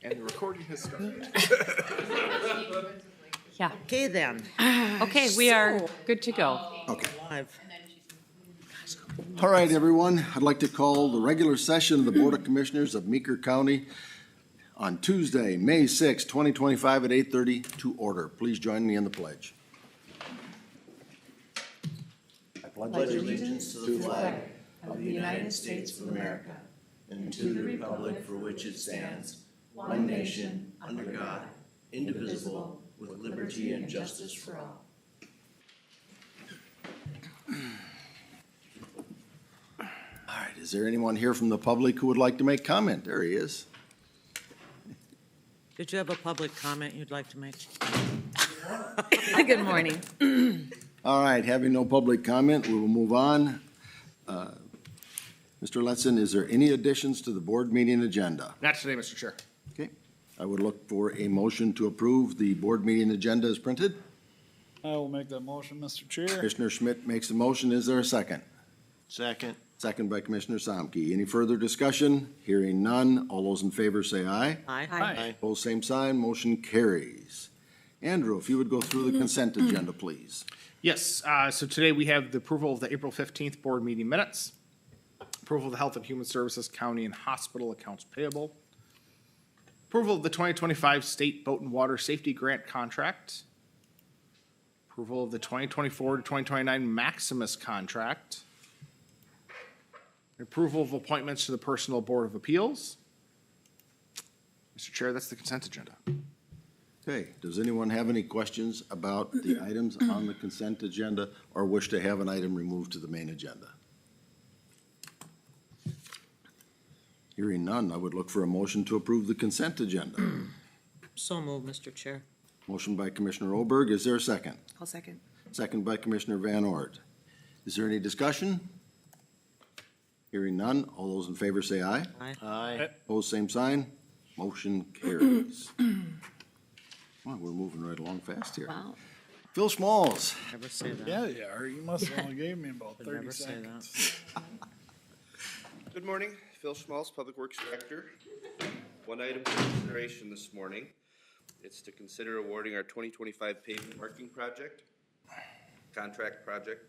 And the recording has started. Yeah. Okay then. Okay, we are good to go. Okay. Live. All right, everyone. I'd like to call the regular session of the Board of Commissioners of Meeker County on Tuesday, May 6, 2025 at 8:30 to order. Please join me in the pledge. I pledge allegiance to the flag of the United States of America and to the republic for which it stands, one nation, under God, indivisible, with liberty and justice for all. All right, is there anyone here from the public who would like to make comment? There he is. Did you have a public comment you'd like to make? Good morning. All right, having no public comment, we will move on. Mr. Letson, is there any additions to the board meeting agenda? Not today, Mr. Chair. Okay, I would look for a motion to approve the board meeting agenda as printed. I will make that motion, Mr. Chair. Commissioner Schmidt makes a motion. Is there a second? Second. Second by Commissioner Samke. Any further discussion? Hearing none. All those in favor say aye. Aye. Opposed, same sign. Motion carries. Andrew, if you would go through the consent agenda, please. Yes, so today we have the approval of the April 15th board meeting minutes, approval of the Health and Human Services County and Hospital accounts payable, approval of the 2025 State Boat and Water Safety Grant contract, approval of the 2024 to 2029 Maximus contract, approval of appointments to the Personnel Board of Appeals. Mr. Chair, that's the consent agenda. Okay, does anyone have any questions about the items on the consent agenda or wish to have an item removed to the main agenda? Hearing none, I would look for a motion to approve the consent agenda. So moved, Mr. Chair. Motion by Commissioner Oberg. Is there a second? I'll second. Second by Commissioner Van Ort. Is there any discussion? Hearing none, all those in favor say aye. Aye. Opposed, same sign. Motion carries. Well, we're moving right along fast here. Wow. Phil Smalls. Never say that. Yeah, you are. You must have only gave me about Would 30 never say seconds. Good morning, Phil Schmalz, Public Works Director. One item for consideration this morning. It's to consider awarding our 2025 pavement marking contract project.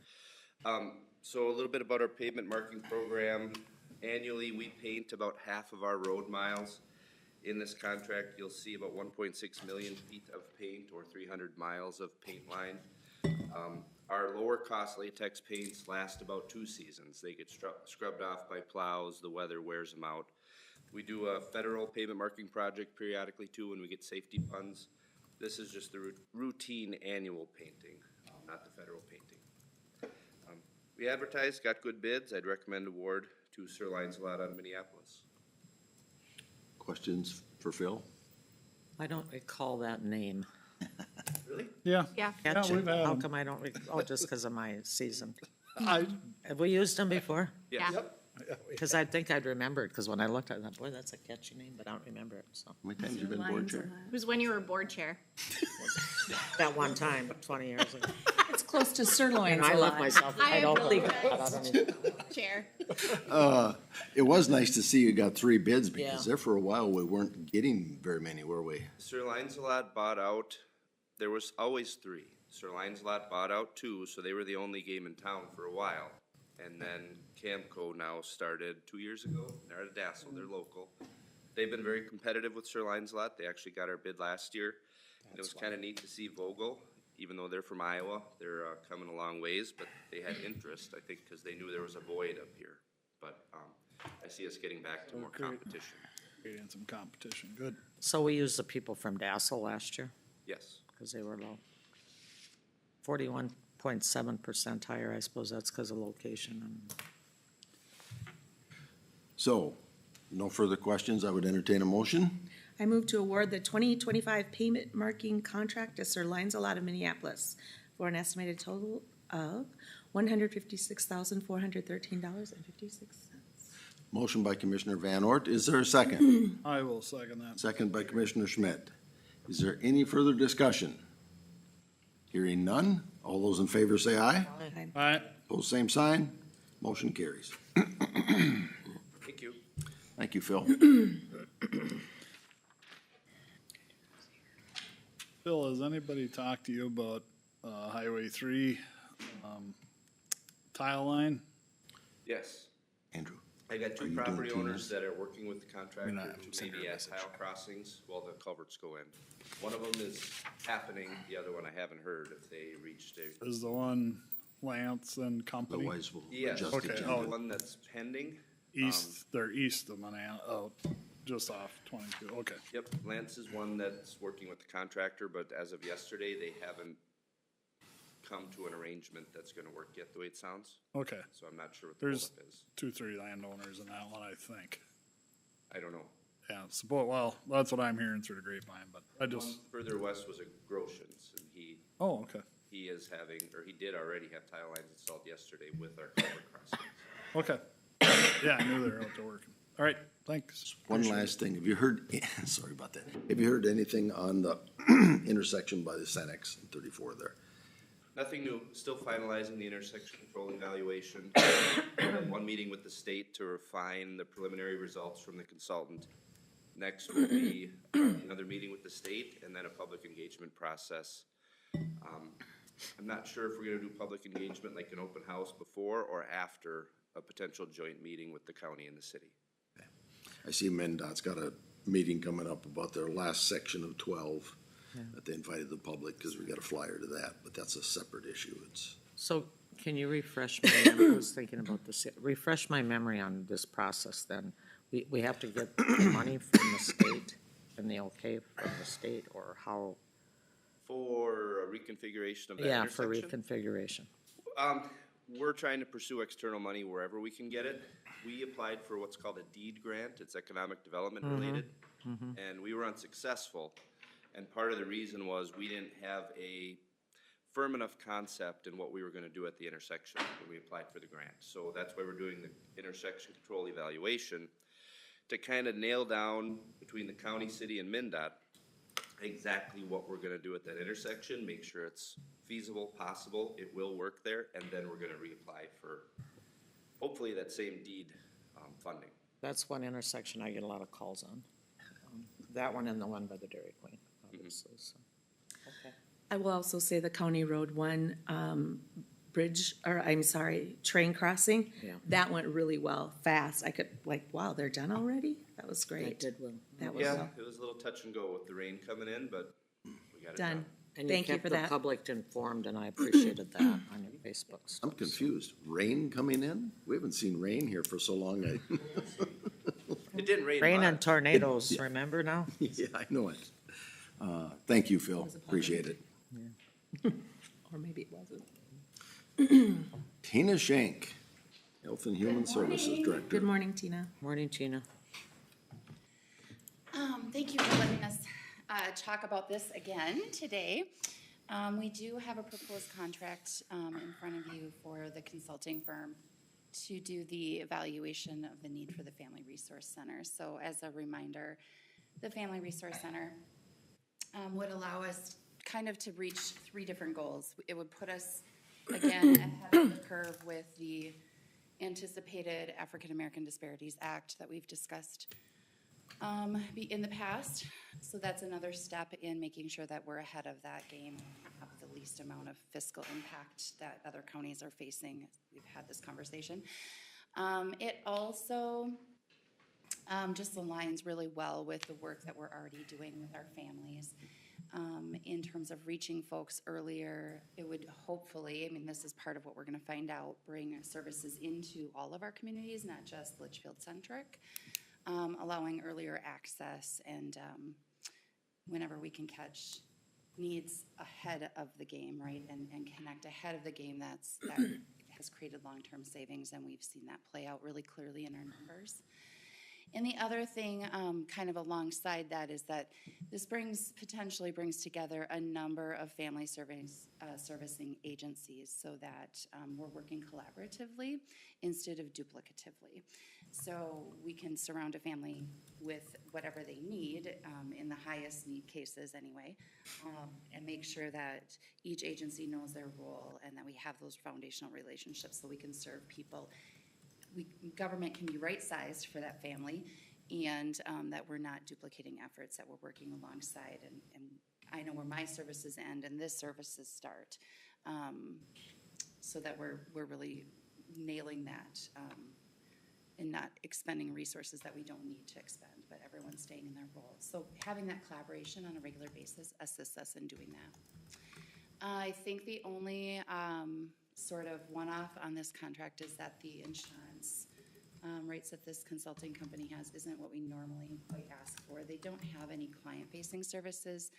So a little bit about our pavement marking program. Annually, we paint about half of our road miles. In this contract, you'll see about 1.6 million feet of paint or 300 miles of paint line. Our lower cost latex paints last about 2 seasons. They get scrubbed off by plows, the weather wears them out. We do a federal pavement marking project periodically too when we get safety funds. This is just the routine annual painting, not the federal painting. We advertised, got good bids. I'd recommend award to Sir Lancelot out of Minneapolis. Questions for Phil? I don't recall that name. Really? Yeah. Yeah. Gotcha. we've had How them. come I don't recall? Oh, just because of my season. I, Have we used them before? Yes. Yep. Because I think I'd remember it, because when I looked at it, I thought, boy, that's a catchy name, but I don't remember it, so. How many times have you been board chair? It was when you were board chair. That one time, 20 years ago. It's close to sirloin. And I love myself. I don't believe it. but I don't even- Chair. It was nice to see you got 3 bids because Yeah. there for a while we weren't getting very many, were we? Sir Lancelot bought out, there was always 3. Sir Lancelot bought out 2, so they were the only game in town for a while. And then Camco now started 2 years ago. They're out of Dassel, they're local. They've been very competitive with Sir Lancelot. They actually got our bid last year. And it was kind of neat to see Vogel, even though they're from Iowa, they're coming a long ways, but they had interest, I think, because they knew there was a void up here. But I see us getting back to more competition. creating some competition. Good. So we used the people from Dassel last year, Yes. because they were low. 41.7% higher, I suppose that's because of location. And So, no further questions. I would entertain a motion. I move to award the 2025 payment marking contract to Sir Lancelot of Minneapolis for an estimated total of $156,413.56. Motion by Commissioner Van Ort. Is there a second? I will second that. Second by Commissioner Schmidt. Is there any further discussion? Hearing none. All those in favor say aye. All right. Opposed, same sign. Motion carries. Thank you. Thank you, Phil. Bill, has anybody talked to you about, Highway 3, tile line? Yes, Andrew, I got Are two you doing property 2 owners minutes? that are working with the contractor not- I'm to sending maybe her a add message. tile crossings while the culverts go in. One of them is happening, the other one I haven't heard if they reached a. Is the one Lance and the Company? wise will Yes, adjust Okay, agenda. the one that's pending. East, they're east of Monan, just off 22, okay. Yep, Lance is one that's working with the contractor, but as of yesterday, they haven't come to an arrangement that's gonna work yet, the way it sounds. Okay, So I'm not sure what the there's holdup is. 2, 3 landowners in that one, I think. I don't know. Yeah, well, that's what I'm hearing through the grapevine, but I One just, further west was a Groshans, and oh, okay, he is having, or he did already have tile lines installed yesterday with our culvert crossings. okay. Yeah, I knew they were out there working. All right, thanks. One last thing, have you heard, sorry about that, have you heard anything on the intersection by the Cenex in 34 there? Nothing new, still finalizing the intersection control evaluation. One meeting with the state to refine the preliminary results from the consultant. Next will be another meeting with the state and then a public engagement process. I'm not sure if we're gonna do public engagement like an open house before or after a potential joint meeting with the county and the city. I see MnDOT's got a meeting coming up about their last section of 12 that they invited the public, because we got a flyer to that, but that's a separate issue. It's, So can you refresh my memory? I was thinking about this, refresh my memory on this process then. We have to get the money from the state and the okay from the state, or how? For a reconfiguration of that Yeah, for intersection. reconfiguration. We're trying to pursue external money wherever we can get it. We applied for what's called a deed grant, it's economic development related, and we were unsuccessful. And part of the reason was we didn't have a firm enough concept in what we were gonna do at the intersection when we applied for the grant. So that's why we're doing the intersection control evaluation, to kind of nail down between the county, city, and MnDOT exactly what we're gonna do at that intersection, make sure it's feasible, possible, it will work there, and then we're gonna reapply for hopefully that same deed, funding. That's one intersection I get a lot of calls on. That one and the one by the Dairy Queen, obviously, so. Okay. I will also say the County Road 1, train crossing. Yeah. That went really well, fast. I could, wow, they're done already? That was I great. did well. That was Yeah, well it was a little touch and go with the rain coming in, but we got it done. done. And Thank you kept for the that. public informed, and I appreciated that on your Facebook stuff. I'm confused. Rain coming in? We haven't seen rain here for so long. It didn't rain Rain and much. tornadoes, remember now? Yeah, I know it. Thank you, Phil. Appreciate it. Or maybe it wasn't. Tina Shank, Health and Human Services Director. Good morning, Tina. Morning, Tina. Thank you for letting us talk about this again today. We do have a proposed contract in front of you for the consulting firm to do the evaluation of the need for the Family Resource Center. So as a reminder, the Family Resource Center would allow us kind of to reach 3 different goals. It would put us, again, ahead of the curve with the anticipated African American Disparities Act that we've discussed in the past. So that's another step in making sure that we're ahead of that game, have the least amount of fiscal impact that other counties are facing. We've had this conversation. It also just aligns really well with the work that we're already doing with our families. In terms of reaching folks earlier, it would hopefully, this is part of what we're gonna find out, bring services into all of our communities, not just Litchfield-centric, allowing earlier access and whenever we can catch needs ahead of the game, right, and connect ahead of the game, that has created long-term savings, and we've seen that play out really clearly in our numbers. And the other thing, kind of alongside that, is that this potentially brings together a number of family servicing agencies so that we're working collaboratively instead of duplicatively. So we can surround a family with whatever they need, in the highest need cases anyway, and make sure that each agency knows their role and that we have those foundational relationships so we can serve people. Government can be right-sized for that family, and that we're not duplicating efforts, that we're working alongside and I know where my services end and this services start. So that we're really nailing that, and not expending resources that we don't need to expend, but everyone's staying in their roles. So having that collaboration on a regular basis assists us in doing that. I think the only sort of one-off on this contract is that the insurance rates that this consulting company has isn't what we normally quite ask for. They don't have any client-facing services.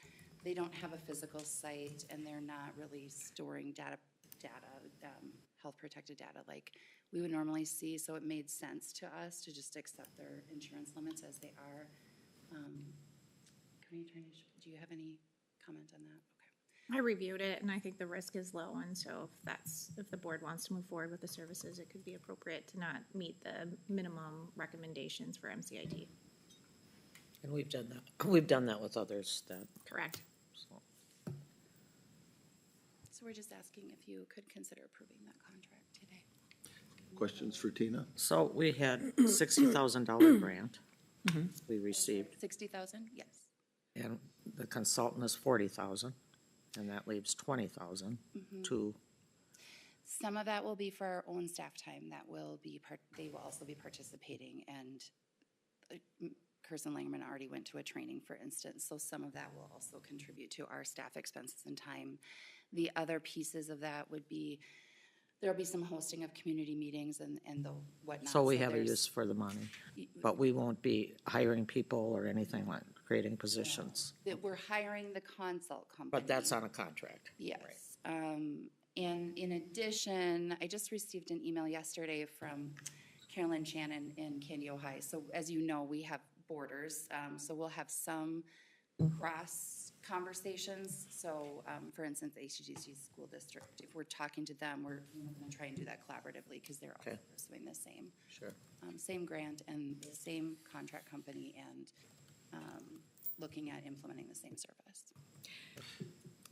They don't have a physical site, and they're not really storing data, health-protected data like we would normally see. So it made sense to us to just accept their insurance limits as they are. County Attorney, do you have any comment on that? Okay. I reviewed it and I think the risk is low, and so if the board wants to move forward with the services, it could be appropriate to not meet the minimum recommendations for MCID. And we've done that with others that, Correct. so. So we're just asking if you could consider approving that contract today. Questions for Tina? So we had $60,000 grant we received, 60,000? Yes. and the consultant is 40,000, and that leaves 20,000 to, Some of that will be for our own staff time. That will be they will also be participating, and Kirsten Langerman already went to a training, for instance, so some of that will also contribute to our staff expenses and time. The other pieces of that would be, there'll be some hosting of community meetings and the whatnot. so we have a there's- use for the money. But we won't be hiring people or anything like creating positions. That we're hiring the consult company. But that's on a contract. Yes. And in addition, I just received an email yesterday from Carolyn Shannon in Candy, Ohio. So as you know, we have borders, so we'll have some cross conversations. So for instance, HGC School District, if we're talking to them, we're going to try and do that collaboratively because they're all Okay. pursuing the same. Sure. Same grant and the same contract company and looking at implementing the same service.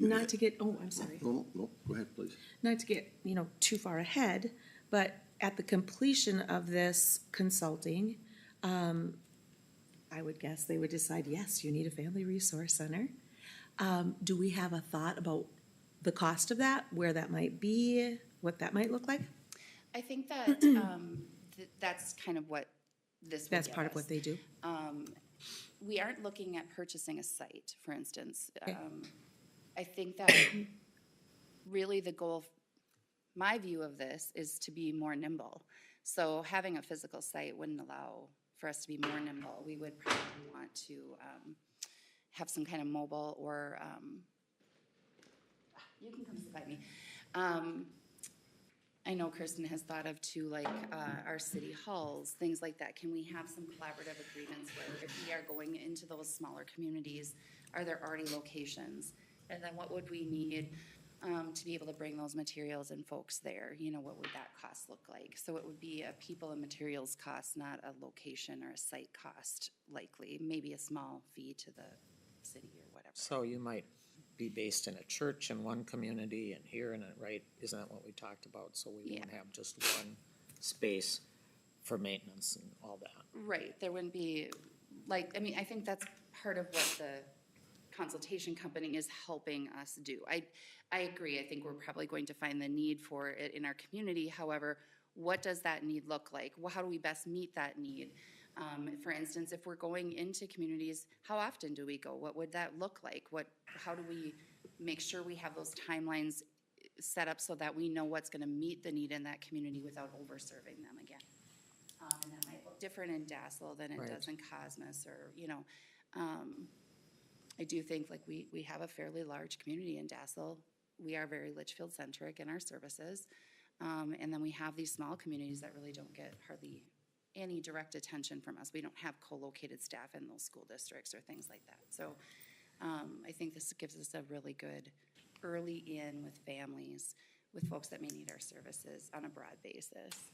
Not to get, oh, I'm sorry. No, go ahead, please. Not to get, too far ahead, but at the completion of this consulting, I would guess they would decide, yes, you need a family resource center. Do we have a thought about the cost of that, where that might be, what that might look like? I think that that's kind of what this would That's get part of us. what they do? We aren't looking at purchasing a site, for instance. Okay. I think that really the goal, my view of this, is to be more nimble. So having a physical site wouldn't allow for us to be more nimble. We would probably want to have some kind of mobile or, you can come sit by me. I know Kirsten has thought of too, like our city halls, things like that. Can we have some collaborative agreements where if we are going into those smaller communities, are there already locations? And then what would we need to be able to bring those materials and folks there? What would that cost look like? So it would be a people and materials cost, not a location or a site cost, likely. Maybe a small fee to the city or whatever. So you might be based in a church in one community and here in it, right? Isn't that what we talked about? So we won't have just one space for maintenance and all that. Right, there wouldn't be, I think that's part of what the consultation company is helping us do. I agree, I think we're probably going to find the need for it in our community. However, what does that need look like? How do we best meet that need? For instance, if we're going into communities, how often do we go? What would that look like? How do we make sure we have those timelines set up so that we know what's going to meet the need in that community without over-serving them again? And that might look different in Dassel than it does in Cosmos, or, I do think we have a fairly large community in Dassel. We are very Litchfield-centric in our services. And then we have these small communities that really don't get hardly any direct attention from us. We don't have co-located staff in those school districts or things like that. So I think this gives us a really good early in with families, with folks that may need our services on a broad basis.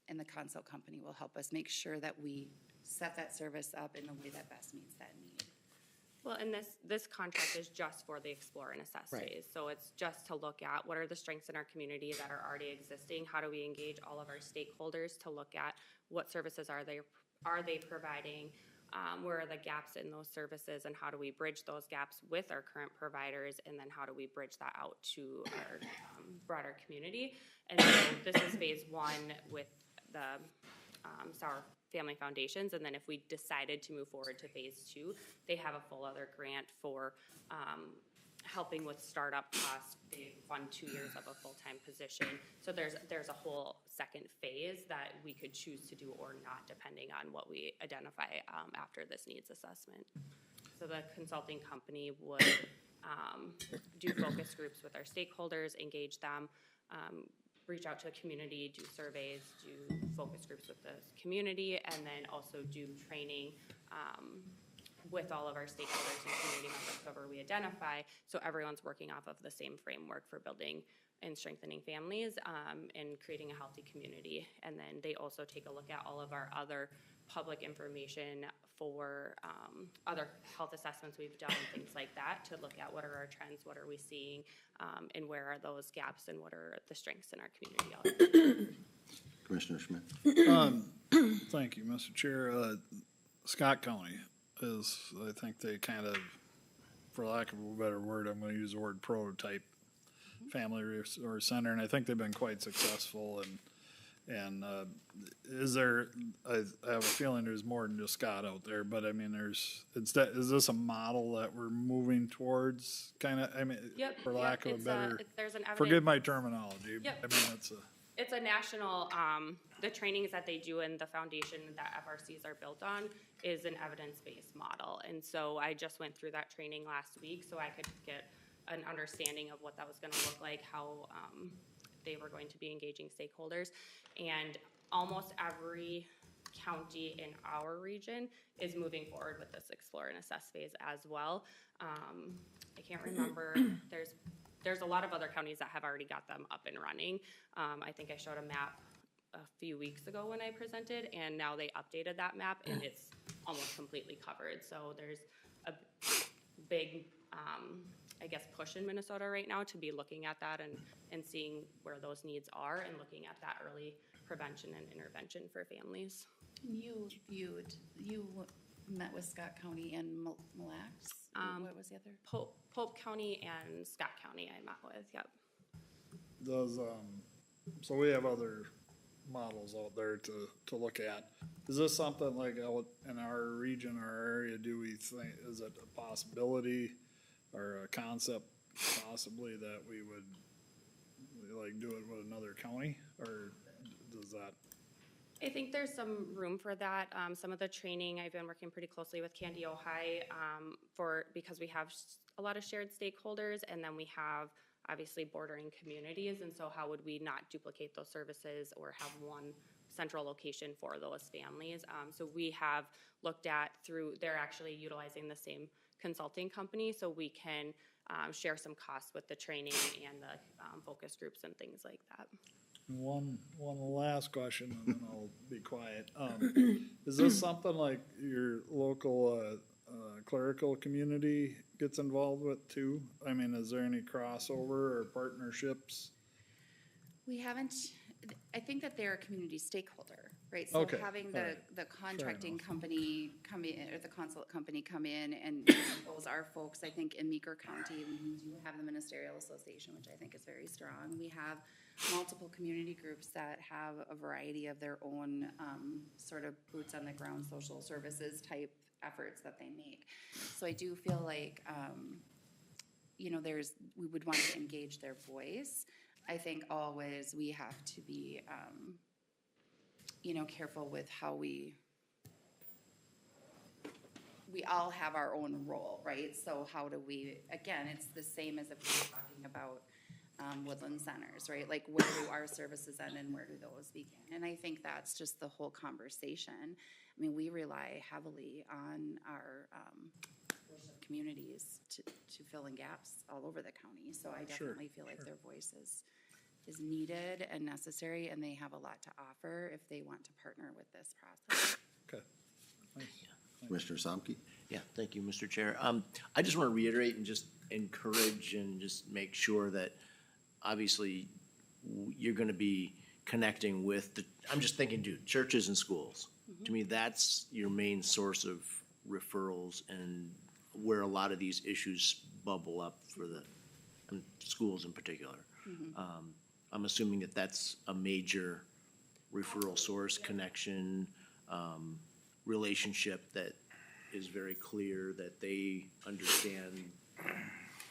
And the consult company will help us make sure that we set that service up in the way that best meets that need. Well, and this contract is just for the explore and assess phase. So it's just to look at what are the strengths in our community that are already existing. How do we engage all of our stakeholders to look at what services are they providing? where are the gaps in those services and how do we bridge those gaps with our current providers, and then how do we bridge that out to our broader community. And so this is phase one with the Sauer Family Foundations, and then if we decided to move forward to phase two, they have a full other grant for helping with startup costs. They fund 2 years of a full-time position. So there's a whole second phase that we could choose to do or not, depending on what we identify after this needs assessment. So the consulting company would do focus groups with our stakeholders, engage them, reach out to the community, do surveys, do focus groups with the community, and then also do training with all of our stakeholders and community members, whoever we identify, so everyone's working off of the same framework for building and strengthening families and creating a healthy community. And then they also take a look at all of our other public information for other health assessments we've done, things like that, to look at what are our trends, what are we seeing, and where are those gaps, and what are the strengths in our community. Commissioner Schmidt. Thank you, Mr. Chair. Scott County is, I think they kind of, for lack of a better word, I'm going to use the word prototype family resource center, and I think they've been quite successful. And is there? I have a feeling there's more than just Scott out there, but I mean, is this a model that we're moving towards? Kind of, I mean, Yep, for lack of a better, there's an evidence. forgive my terminology. Yep. I mean, It's a national, the trainings that they do and the foundation that FRCs are built on is an evidence-based model. And so I just went through that training last week so I could get an understanding of what that was gonna look like, how they were going to be engaging stakeholders. And almost every county in our region is moving forward with this explore and assess phase as well. I can't remember, there's a lot of other counties that have already got them up and running. I think I showed a map a few weeks ago when I presented, and now they updated that map, and it's almost completely covered. So there's a big, I guess, push in Minnesota right now to be looking at that and seeing where those needs are and looking at that early prevention and intervention for families. You met with Scott County and Mille Lacs? What was the other? Pope County and Scott County I met with, yep. So we have other models out there to look at. Is this something like out in our region, our area, do we think, is it a possibility or a concept possibly that we would like do it with another county, or does that? I think there's some room for that. Some of the training, I've been working pretty closely with Candy Ojai because we have a lot of shared stakeholders, and then we have obviously bordering communities, and so how would we not duplicate those services or have one central location for those families? So we have looked at they're actually utilizing the same consulting company, so we can share some costs with the training and the focus groups and things like that. One last question, and then I'll be quiet. Is this something like your local clerical community gets involved with too? I mean, is there any crossover or partnerships? We haven't, I think that they're a community stakeholder, right? So Okay. having the contracting company come in, or the consulate company come in, and those are folks, I think, in Meeker County. We do have the Ministerial Association, which I think is very strong. We have multiple community groups that have a variety of their own sort of boots on the ground social services type efforts that they make. So I do feel like, we would want to engage their voice. I think always we have to be, careful with how we all have our own role, right? So how do we, again, it's the same as if we were talking about woodland centers, right? Like, where do our services end and where do those begin? And I think that's just the whole conversation. I mean, we rely heavily on our communities to fill in gaps all over the county. So I definitely feel like their voice is needed and necessary, and they have a lot to offer if they want to partner with this process. Okay. Nice. Commissioner Samke? Yeah, thank you, Mr. Chair. I just want to reiterate and just encourage and just make sure that obviously you're going to be connecting with I'm just thinking, churches and schools. To me, that's your main source of referrals and where a lot of these issues bubble up for the schools in particular. I'm assuming that that's a major referral source, connection, relationship that is very clear, that they understand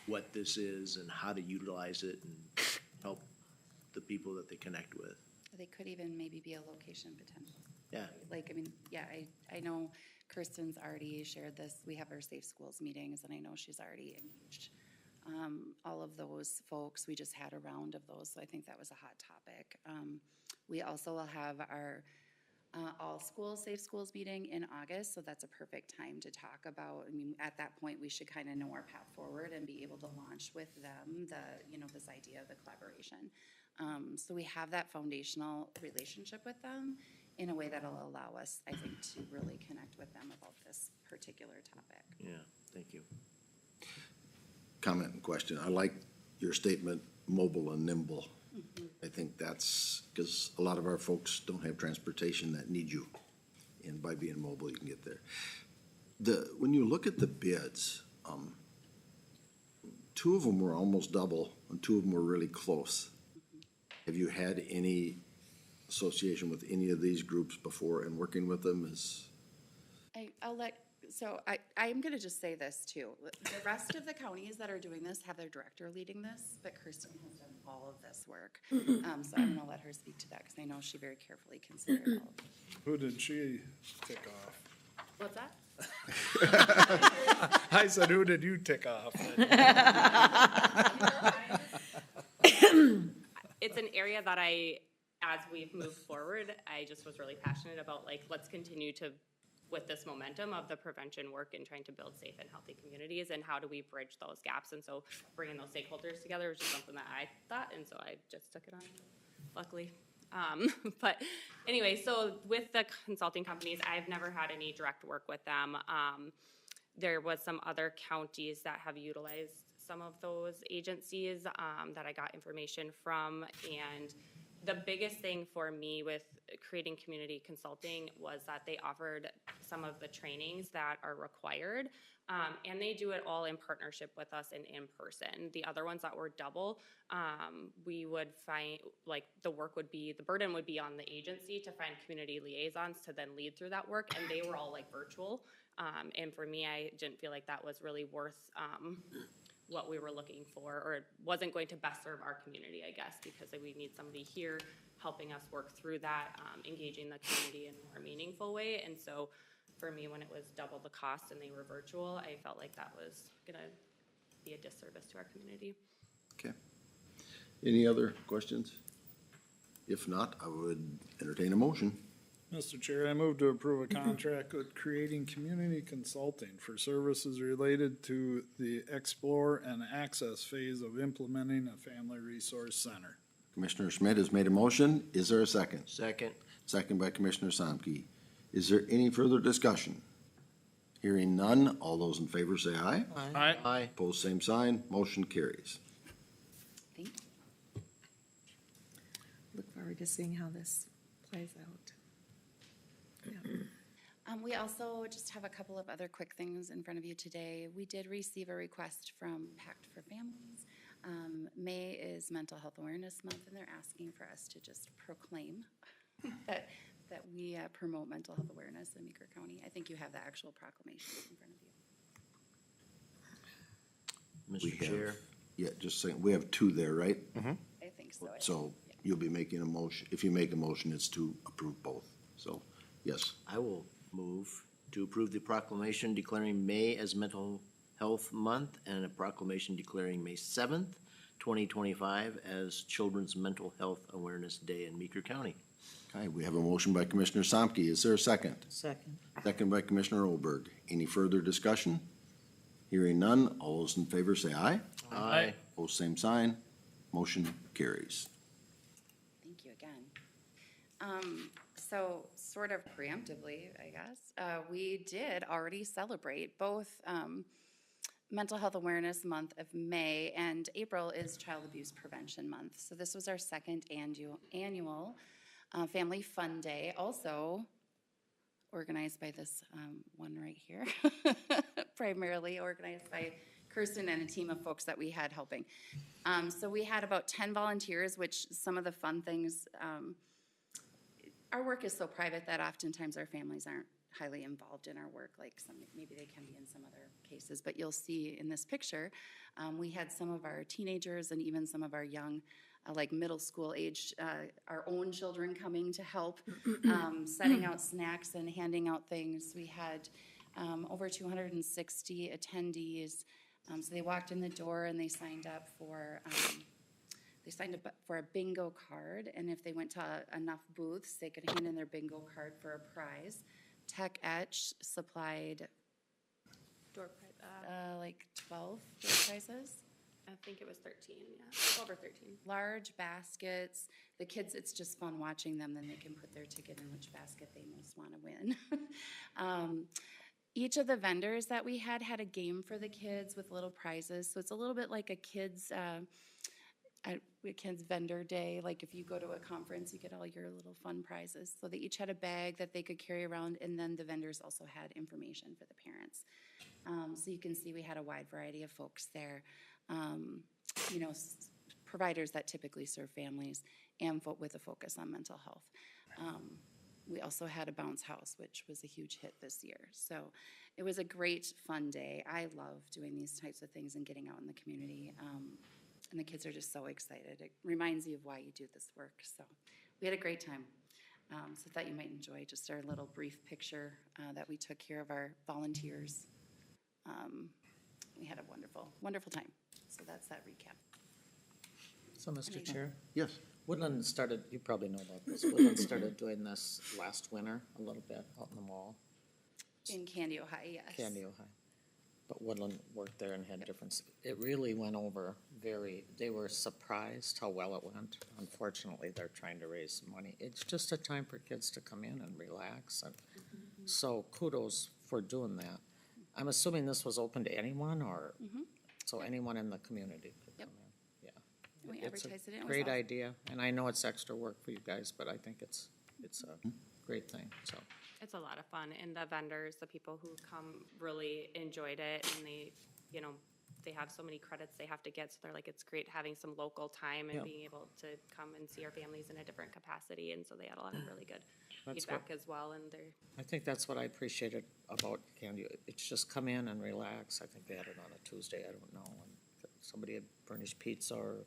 what this is and how to utilize it and help the people that they connect with. They could even maybe be a location potential. Yeah. Like, I mean, yeah, I know Kirsten's already shared this. We have our Safe Schools meetings, and I know she's already engaged all of those folks. We just had a round of those, so I think that was a hot topic. We also will have our all-school Safe Schools meeting in August, so that's a perfect time to talk about. I mean, at that point, we should kind of know our path forward and be able to launch with them this idea of the collaboration. So we have that foundational relationship with them in a way that'll allow us, I think, to really connect with them about this particular topic. Yeah, thank you. Comment and question. I like your statement, mobile and nimble. I think that's because a lot of our folks don't have transportation that need you. And by being mobile, you can get there. When you look at the bids, two of them were almost double and two of them were really close. Have you had any association with any of these groups before and working with them is? I'm gonna just say this too. The rest of the counties that are doing this have their director leading this, but Kirsten has done all of this work. So I'm gonna let her speak to that, because I know she very carefully considered all of it. Who did she tick off? What's that? I said, who did you tick off? It's an area that as we've moved forward, I just was really passionate about, like, let's continue with this momentum of the prevention work and trying to build safe and healthy communities, and how do we bridge those gaps? And so bringing those stakeholders together was just something that I thought, and so I just took it on, luckily. But anyway, so with the consulting companies, I've never had any direct work with them. There was some other counties that have utilized some of those agencies that I got information from, and the biggest thing for me with creating community consulting was that they offered some of the trainings that are required, and they do it all in partnership with us and in person. The other ones that were double, we would find, like, the burden would be on the agency to find community liaisons to then lead through that work, and they were all, like, virtual. And for me, I didn't feel like that was really worth what we were looking for, or it wasn't going to best serve our community, I guess, because we need somebody here helping us work through that, engaging the community in a more meaningful way. And so for me, when it was double the cost and they were virtual, I felt like that was gonna be a disservice to our community. Okay. Any other questions? If not, I would entertain a motion. Mr. Chair, I move to approve a contract with Creating Community Consulting for services related to the Explore and Access phase of implementing a Family Resource Center. Commissioner Schmidt has made a motion. Is there a second? Second. Second by Commissioner Samke. Is there any further discussion? Hearing none, all those in favor say aye. Aye. Aye. Opposed, same sign. Motion carries. Thank you. Look forward to seeing how this plays out. Yeah. We also just have a couple of other quick things in front of you today. We did receive a request from Pact for Families. May is Mental Health Awareness Month, and they're asking for us to just proclaim that we promote mental health awareness in Meeker County. I think you have the actual proclamation in front of you. Mr. Chair. Yeah, just saying, we have two there, right? I think so. So you'll be making a motion, if you make a motion, it's to approve both. So, yes. I will move to approve the proclamation declaring May as Mental Health Month and a proclamation declaring May 7th, 2025 as Children's Mental Health Awareness Day in Meeker County. Okay, we have a motion by Commissioner Samke. Is there a second? Second. Second by Commissioner Olberg. Any further discussion? Hearing none, all those in favor say aye. Aye. Opposed, same sign. Motion carries. Thank you again. So sort of preemptively, I guess, we did already celebrate both Mental Health Awareness Month of May, and April is Child Abuse Prevention Month. So this was our second annual Family Fun Day. Also, organized by this one right here, primarily organized by Kirsten and a team of folks that we had helping. So we had about 10 volunteers, which some of the fun things, our work is so private that oftentimes our families aren't highly involved in our work, like some, maybe they can be in some other cases. But you'll see in this picture, we had some of our teenagers and even some of our young, like middle school age, our own children coming to help, setting out snacks and handing out things. We had over 260 attendees. So they walked in the door and they signed up for a bingo card, and if they went to enough booths, they could hand in their bingo card for a prize. Tech Etch supplied Door like 12 door prizes. I think it was 13, yeah, over 13. Large baskets. The kids, it's just fun watching them. Then they can put their ticket in which basket they most want to win. Each of the vendors that we had a game for the kids with little prizes. So it's a little bit like a kid's vendor day. Like if you go to a conference, you get all your little fun prizes. So they each had a bag that they could carry around, and then the vendors also had information for the parents. So you can see we had a wide variety of folks there. You know, providers that typically serve families and with a focus on mental health. We also had a bounce house, which was a huge hit this year. So it was a great, fun day. I love doing these types of things and getting out in the community. And the kids are just so excited. It reminds you of why you do this work. So we had a great time. So I thought you might enjoy just our little brief picture that we took here of our volunteers. We had a wonderful, wonderful time. So that's that recap. So, Mr. Chair, Yes. Woodland started, you probably know about this, Woodland started doing this last winter a little bit out in the mall, In Candy, Ohio, yes. Candy, Ohio. But Woodland worked there and had different, it really went over they were surprised how well it went. Unfortunately, they're trying to raise money. It's just a time for kids to come in and relax. And so kudos for doing that. I'm assuming this was open to anyone or, so anyone in the community could Yep. come in. Yeah. We It's a advertised it. It was great awesome. idea, and I know it's extra work for you guys, but I think it's a great thing, so. It's a lot of fun, and the vendors, the people who come really enjoyed it, and they, you know, they have so many credits they have to get, so they're like, it's great having some local time and Yeah. being able to come and see our families in a different capacity, and so they had a lot of really good That's feedback as well, and they're, I think that's what I appreciated about Candy. It's just come in and relax. I think they had it on a Tuesday, I don't know, and somebody had furnished pizza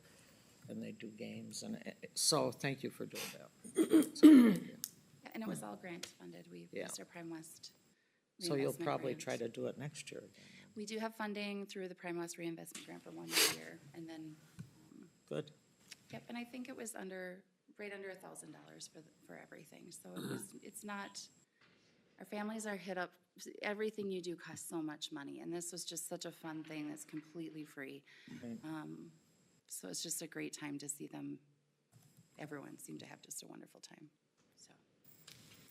and they do games, and so thank you for doing that. So, Yeah, and it was all grant funded. We Yeah. used our Prime West So you'll reinvestment probably grant. try to do it next year again. We do have funding through the Prime West reinvestment grant for 1 year, and then, Good. yep, and I think it was right under $1,000 for everything. So it's not, our families are hit up, everything you do costs so much money, and this was just such a fun thing that's completely free. Right. So it's just a great time to see them, everyone seemed to have just a wonderful time, so.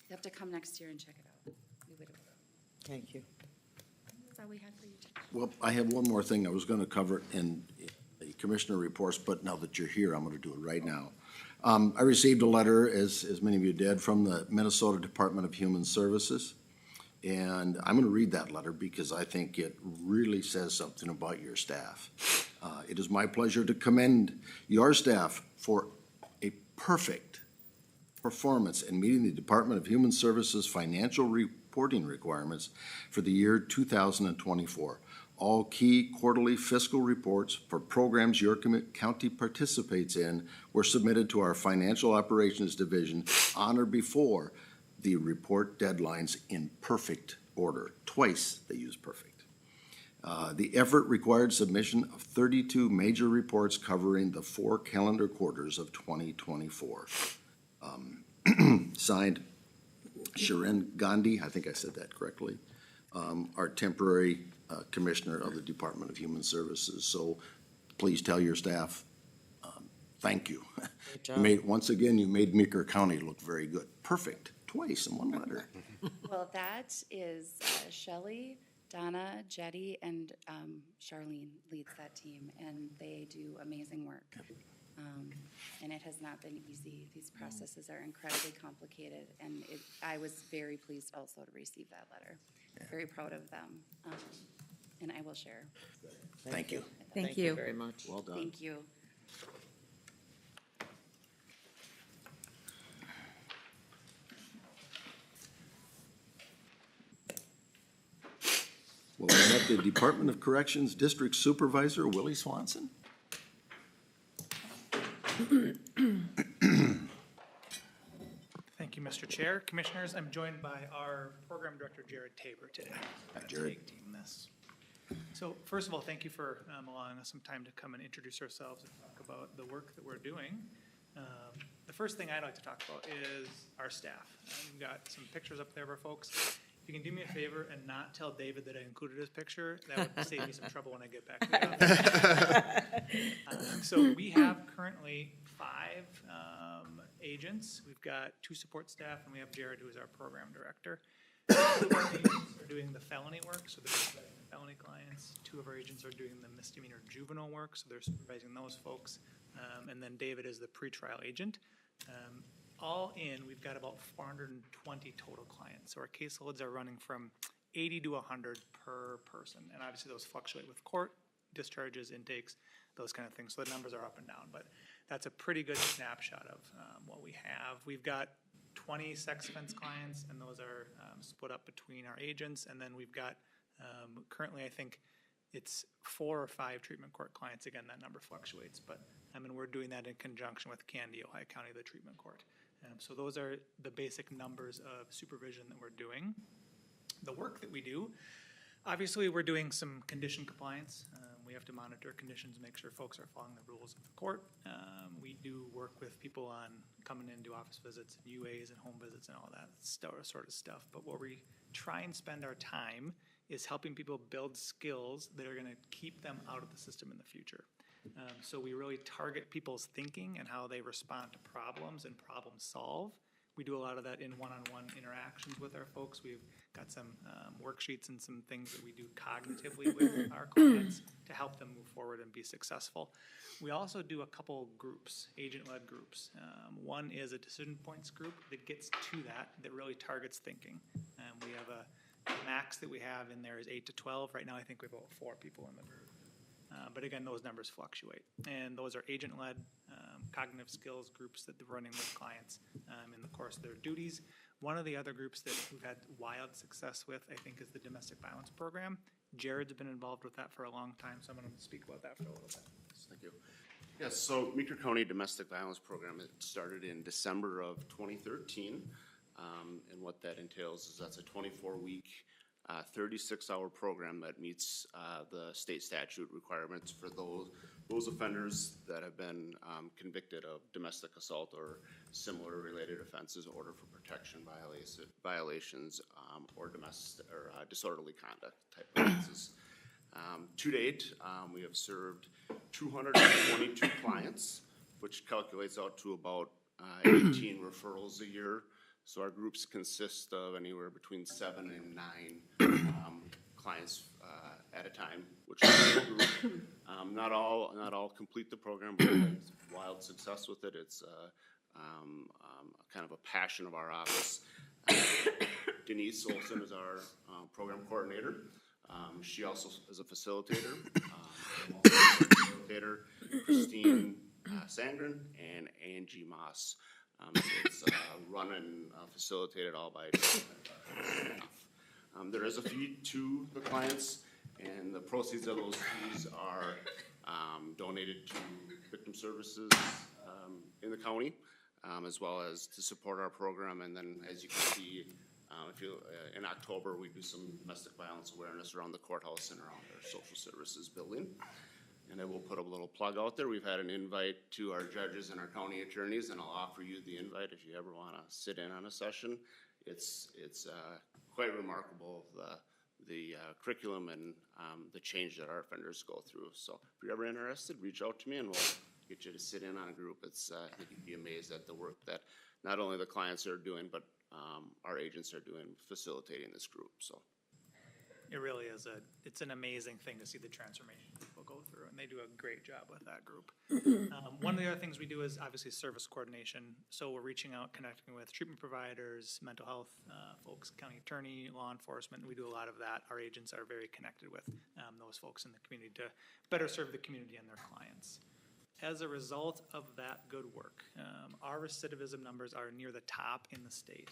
You have to come next year and check it out. We would. Thank you. That's all we had for you. Well, I have one more thing I was gonna cover in the commissioner reports, but now that you're here, I'm gonna do it right now. I received a letter, as many of you did, from the Minnesota Department of Human Services. And I'm gonna read that letter because I think it really says something about your staff. It is my pleasure to commend your staff for a perfect performance in meeting the Department of Human Services financial reporting requirements for the year 2024. All key quarterly fiscal reports for programs your county participates in were submitted to our Financial Operations Division on or before the report deadlines in perfect order. Twice they use perfect. The effort required submission of 32 major reports covering the 4 calendar quarters of 2024. Signed, Sharon Gandhi, I think I said that correctly, our temporary commissioner of the Department of Human Services. So please tell your staff, thank you. Great job. Once again, you made Meeker County look very good. Perfect, twice in one letter. Well, that is Shelley, Donna, Jetty, and Charlene leads that team, and they do amazing work. And it has not been easy. These processes are incredibly complicated, and I was very pleased also to receive that letter. Very proud of them, and I will share. Thank you. Thank you. Very much. Well done. Thank you. We'll have the Department of Corrections District Supervisor, Willie Swanson. Thank you, Mr. Chair. Commissioners, I'm joined by our Program Director, Jared Tabor, today. Jared. Tag team this. So first of all, thank you for allowing us some time to come and introduce ourselves and talk about the work that we're doing. The first thing I'd like to talk about is our staff. We've got some pictures up there for folks. If you can do me a favor and not tell David that I included his picture, that would save me some trouble when I get back to the office. So we have currently 5 agents. We've got 2 support staff, and we have Jared, who is our program director. 2 of our agents are doing the felony work, so they're supervising the felony clients. 2 of our agents are doing the misdemeanor juvenile work, so they're supervising those folks. And then David is the pretrial agent. All in, we've got about 420 total clients. So our caseloads are running from 80 to 100 per person. And obviously those fluctuate with court, discharges, intakes, those kind of things. So the numbers are up and down, but that's a pretty good snapshot of what we have. We've got 20 sex offense clients, and those are split up between our agents. And then we've got currently, I think it's 4 or 5 treatment court clients. Again, that number fluctuates, but we're doing that in conjunction with Candy, Ohio County, the treatment court. So those are the basic numbers of supervision that we're doing. The work that we do, obviously we're doing some condition compliance. We have to monitor conditions, make sure folks are following the rules of the court. We do work with people on coming in, do office visits, and UAs and home visits and all that sort of stuff. But where we try and spend our time is helping people build skills that are going to keep them out of the system in the future. So we really target people's thinking and how they respond to problems and problem solve. We do a lot of that in one-on-one interactions with our folks. We've got some worksheets and some things that we do cognitively with our clients to help them move forward and be successful. We also do a couple groups, agent-led groups. One is a decision points group that gets to that really targets thinking. We have a max that we have in there is 8 to 12. Right now I think we have about 4 people in the group. But again, those numbers fluctuate. And those are agent-led cognitive skills groups that they're running with clients in the course of their duties. One of the other groups that we've had wild success with, I think, is the domestic violence program. Jared's been involved with that for a long time, so I'm going to speak about that for a little bit. Thank you. Yes, so Meeker County Domestic Violence Program, it started in December of 2013. And what that entails is that's a 24-week 36-hour program that meets the state statute requirements for those offenders that have been convicted of domestic assault or similar related offenses, order for protection violations, or domestic or disorderly conduct type offenses. To date, we have served 222 clients, which calculates out to about 18 referrals a year. So our groups consist of anywhere between 7 and 9 clients at a time, which is a group. Not all complete the program, but we've had wild success with it. It's kind of a passion of our office. Denise Olson is our program coordinator. She also is a facilitator. Christine Sangren and Angie Moss. It's run and facilitated all by there is a fee to the clients, and the proceeds of those fees are donated to victim services in the county, as well as to support our program. And then, as you can see, in October, we do some domestic violence awareness around the courthouse and around our social services building. And I will put a little plug out there. We've had an invite to our judges and our county attorneys, and I'll offer you the invite if you ever want to sit in on a session. It's quite remarkable, the curriculum and the change that our offenders go through. So if you're ever interested, reach out to me and we'll get you to sit in on a group. I think you'd be amazed at the work that not only the clients are doing, but our agents are doing facilitating this group. So It really is it's an amazing thing to see the transformation people go go through, and they do a great job with that group. One of the other things we do is obviously service coordination. So we're reaching out, connecting with treatment providers, mental health folks, county attorney, law enforcement. We do a lot of that. Our agents are very connected with those folks in the community to better serve the community and their clients. As a result of that good work, our recidivism numbers are near the top in the state.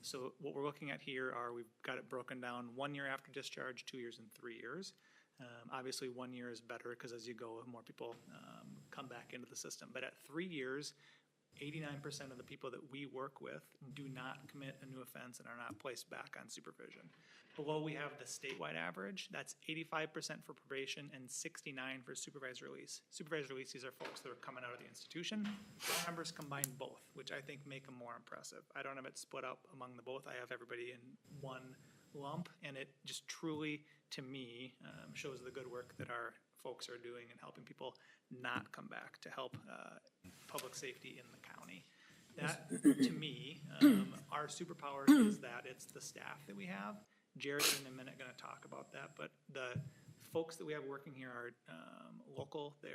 So what we're looking at here are, we've got it broken down 1 year after discharge, 2 years, and 3 years. Obviously, 1 year is better because as you go, more people come back into the system. But at 3 years, 89% of the people that we work with do not commit a new offense and are not placed back on supervision. Below, we have the statewide average. That's 85% for probation and 69% for supervised release. Supervised release, these are folks that are coming out of the institution. Our numbers combine both, which I think make them more impressive. I don't have it split up among the both. I have everybody in one lump, and it just truly, to me, shows the good work that our folks are doing in helping people not come back to help public safety in the county. That, to me, our superpower is that it's the staff that we have. Jared's in a minute going to talk about that, but the folks that we have working here are local. They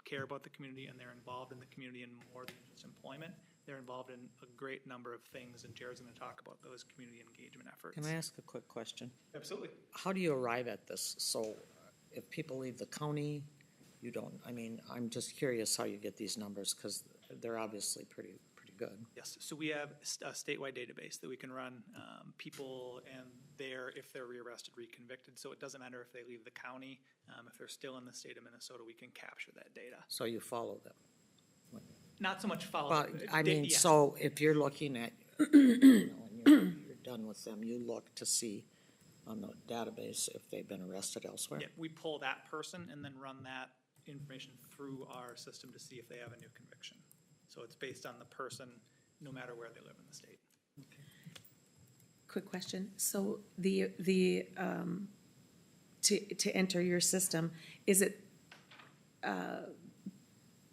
care about the community, and they're involved in the community in more than just employment. They're involved in a great number of things, and Jared's going to talk about those community engagement efforts. Can I ask a quick question? Absolutely. How do you arrive at this? So if people leave the county, you don't, I mean, I'm just curious how you get these numbers, because they're obviously pretty good. Yes, so we have a statewide database that we can run people, and if they're rearrested, reconvicted, so it doesn't matter if they leave the county. If they're still in the state of Minnesota, we can capture that data. So you follow them? Not so much follow. But, I mean, yes. so if you're looking at, you know, when you're done with them, you look to see on the database if they've been arrested elsewhere? Yeah, we pull that person and then run that information through our system to see if they have a new conviction. So it's based on the person, no matter where they live in the state. Quick question. So to enter your system, is it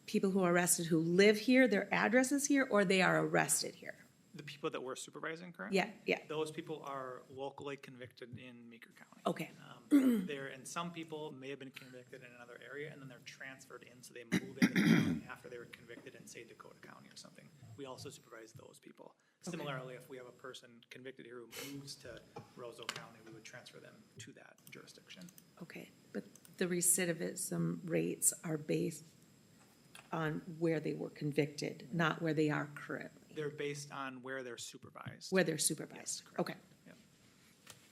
people who are arrested who live here, their address is here, or they are arrested here? The people that we're supervising currently? Yeah. Those people are locally convicted in Meeker County. Okay. And some people may have been convicted in another area, and then they're transferred in, so they move into the county after they were convicted in, say, Dakota County or something. We also supervise those people. Okay. Similarly, if we have a person convicted here who moves to Roseau County, we would transfer them to that jurisdiction. Okay, but the recidivism rates are based on where they were convicted, not where they are currently. They're based on where they're supervised. Where they're supervised. Okay.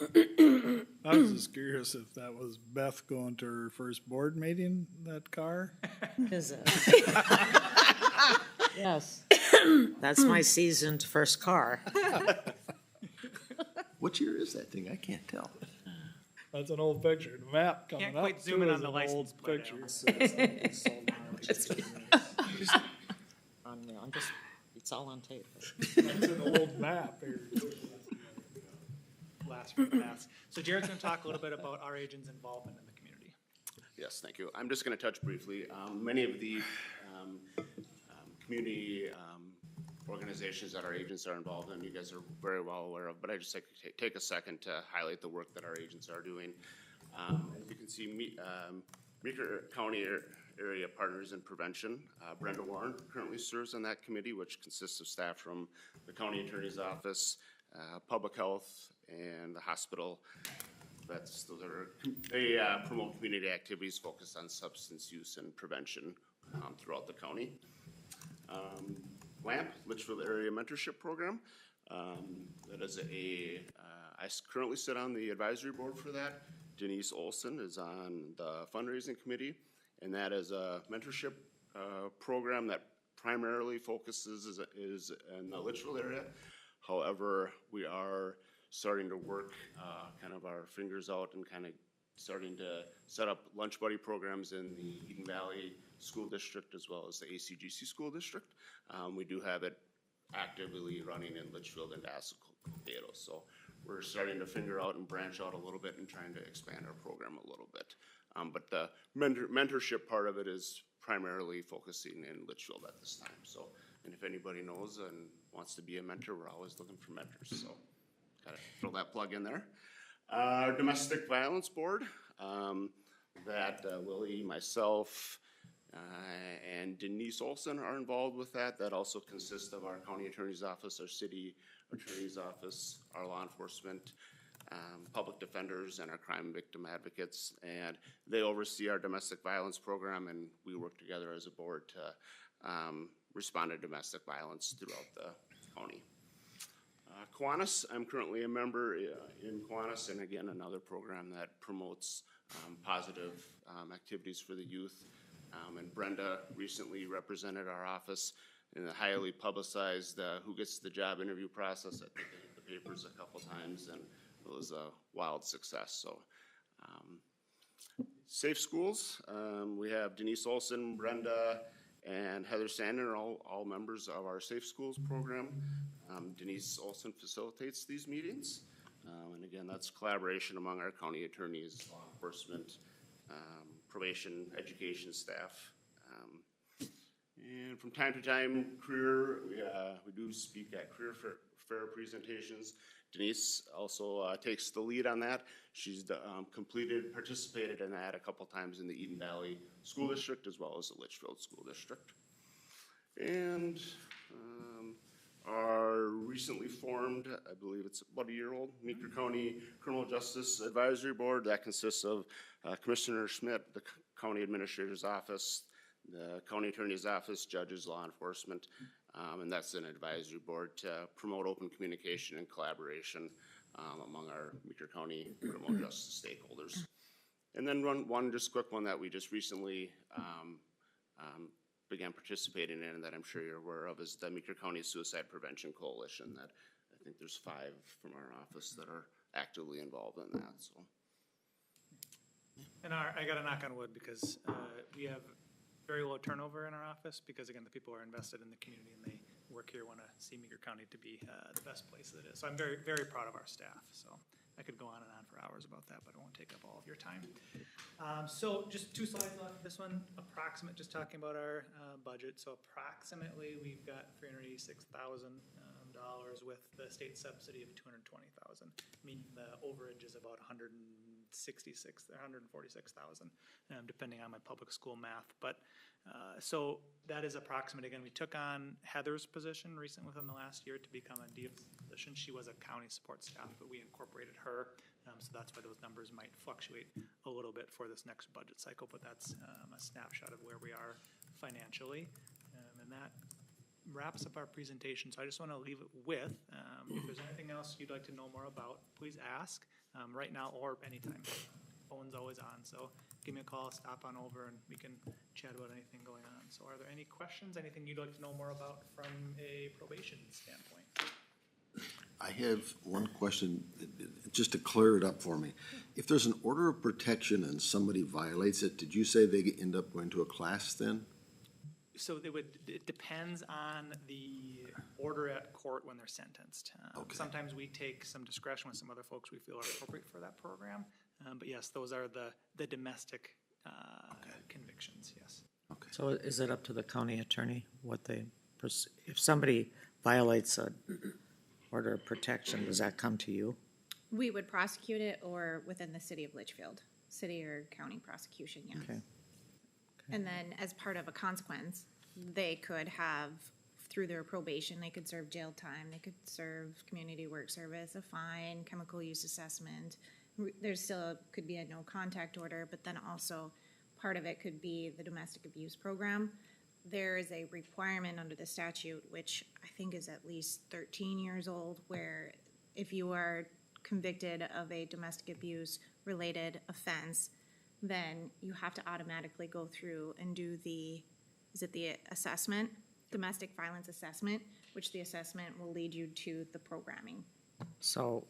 I was just curious if that was Beth going to her first board meeting, that car? Is it? Yes. That's my seasoned first car. What year is that thing? I can't tell. That's an old picture. The map coming Can't up quite zoom too in is on the an license old plate, picture. I'm just, it's all on tape. That's an old map here. Last for the past. So Jared's going to talk a little bit about our agents' involvement in the community. Yes, thank you. I'm just going to touch briefly. Many of the community organizations that our agents are involved in, you guys are very well aware of, but I just like to take a second to highlight the work that our agents are doing. As you can see, Meeker County Area Partners in Prevention, Brenda Warren currently serves on that committee, which consists of staff from the county attorney's office, public health, and the hospital. They promote community activities focused on substance use and prevention throughout the county. LAMP, Litchfield Area Mentorship Program. That is I currently sit on the advisory board for that. Denise Olson is on the fundraising committee, and that is a mentorship program that primarily focuses is in the Litchfield area. However, we are starting to work kind of our fingers out and kind of starting to set up lunch buddy programs in the Eden Valley School District as well as the ACGC School District. We do have it actively running in Litchfield and Dassel. So we're starting to figure out and branch out a little bit and trying to expand our program a little bit. But the mentorship part of it is primarily focusing in Litchfield at this time. So, and if anybody knows and wants to be a mentor, we're always looking for mentors. So gotta throw that plug in there. Our Domestic Violence Board. that Willie, myself, and Denise Olson are involved with that. That also consists of our county attorney's office, our city attorney's office, our law enforcement, public defenders, and our crime victim advocates. And they oversee our domestic violence program, and we work together as a board to respond to domestic violence throughout the county. Kiwanis, I'm currently a member in Kiwanis, and again, another program that promotes positive activities for the youth. And Brenda recently represented our office in the highly publicized Who Gets the Job interview process. I think they hit the papers a couple times, and it was a wild success. So, Safe Schools, we have Denise Olson, Brenda, and Heather Sander, all members of our Safe Schools program. Denise Olson facilitates these meetings. And again, that's collaboration among our county attorneys, law enforcement, probation, education staff. And from time to time, we do speak at career fair presentations. Denise also takes the lead on that. She's participated in that a couple times in the Eden Valley School District as well as the Litchfield School District. And our recently formed, I believe it's about a year old, Meeker County Criminal Justice Advisory Board. That consists of Commissioner Schmidt, the County Administrator's Office, the County Attorney's Office, judges, law enforcement, and that's an advisory board to promote open communication and collaboration among our Meeker County criminal justice stakeholders. And then one just quick one that we just recently began participating in, and that I'm sure you're aware of, is the Meeker County Suicide Prevention Coalition. That I think there's 5 from our office that are actively involved in that. So, And I got to knock on wood because we have very low turnover in our office because, again, the people are invested in the community and they work here, want to see Meeker County to be the best place that it is. So I'm very, very proud of our staff. So I could go on and on for hours about that, but I won't take up all of your time. So just 2 slides left. This one, approximate, just talking about our budget. So approximately, we've got $386,000 with the state subsidy of $220,000, meaning the overage is about $146,000, depending on my public school math. But so that is approximate. Again, we took on Heather's position recently within the last year to become a DA position. She was a county support staff, but we incorporated her. So that's why those numbers might fluctuate a little bit for this next budget cycle, but that's a snapshot of where we are financially. And that wraps up our presentation. So I just want to leave it with, if there's anything else you'd like to know more about, please ask right now or anytime. Phone's always on, so give me a call, stop on over, and we can chat about anything going on. So are there any questions, anything you'd like to know more about from a probation standpoint? I have one question, just to clear it up for me. If there's an order of protection and somebody violates it, did you say they end up going to a class then? So it depends on the order at court when they're sentenced. Okay. Sometimes we take some discretion with some other folks we feel are appropriate for that program. But yes, those are the domestic convictions, yes. Okay. So is it up to the county attorney what they, if somebody violates a order of protection, does that come to you? We would prosecute it or within the city of Litchfield, city or county prosecution, yes. Okay. And then as part of a consequence, they could have, through their probation, they could serve jail time, they could serve community work service, a fine, chemical use assessment. There's still could be a no contact order, but then also part of it could be the domestic abuse program. There is a requirement under the statute, which I think is at least 13 years old, where if you are convicted of a domestic abuse related offense, then you have to automatically go through and do the assessment, domestic violence assessment, which the assessment will lead you to the programming. So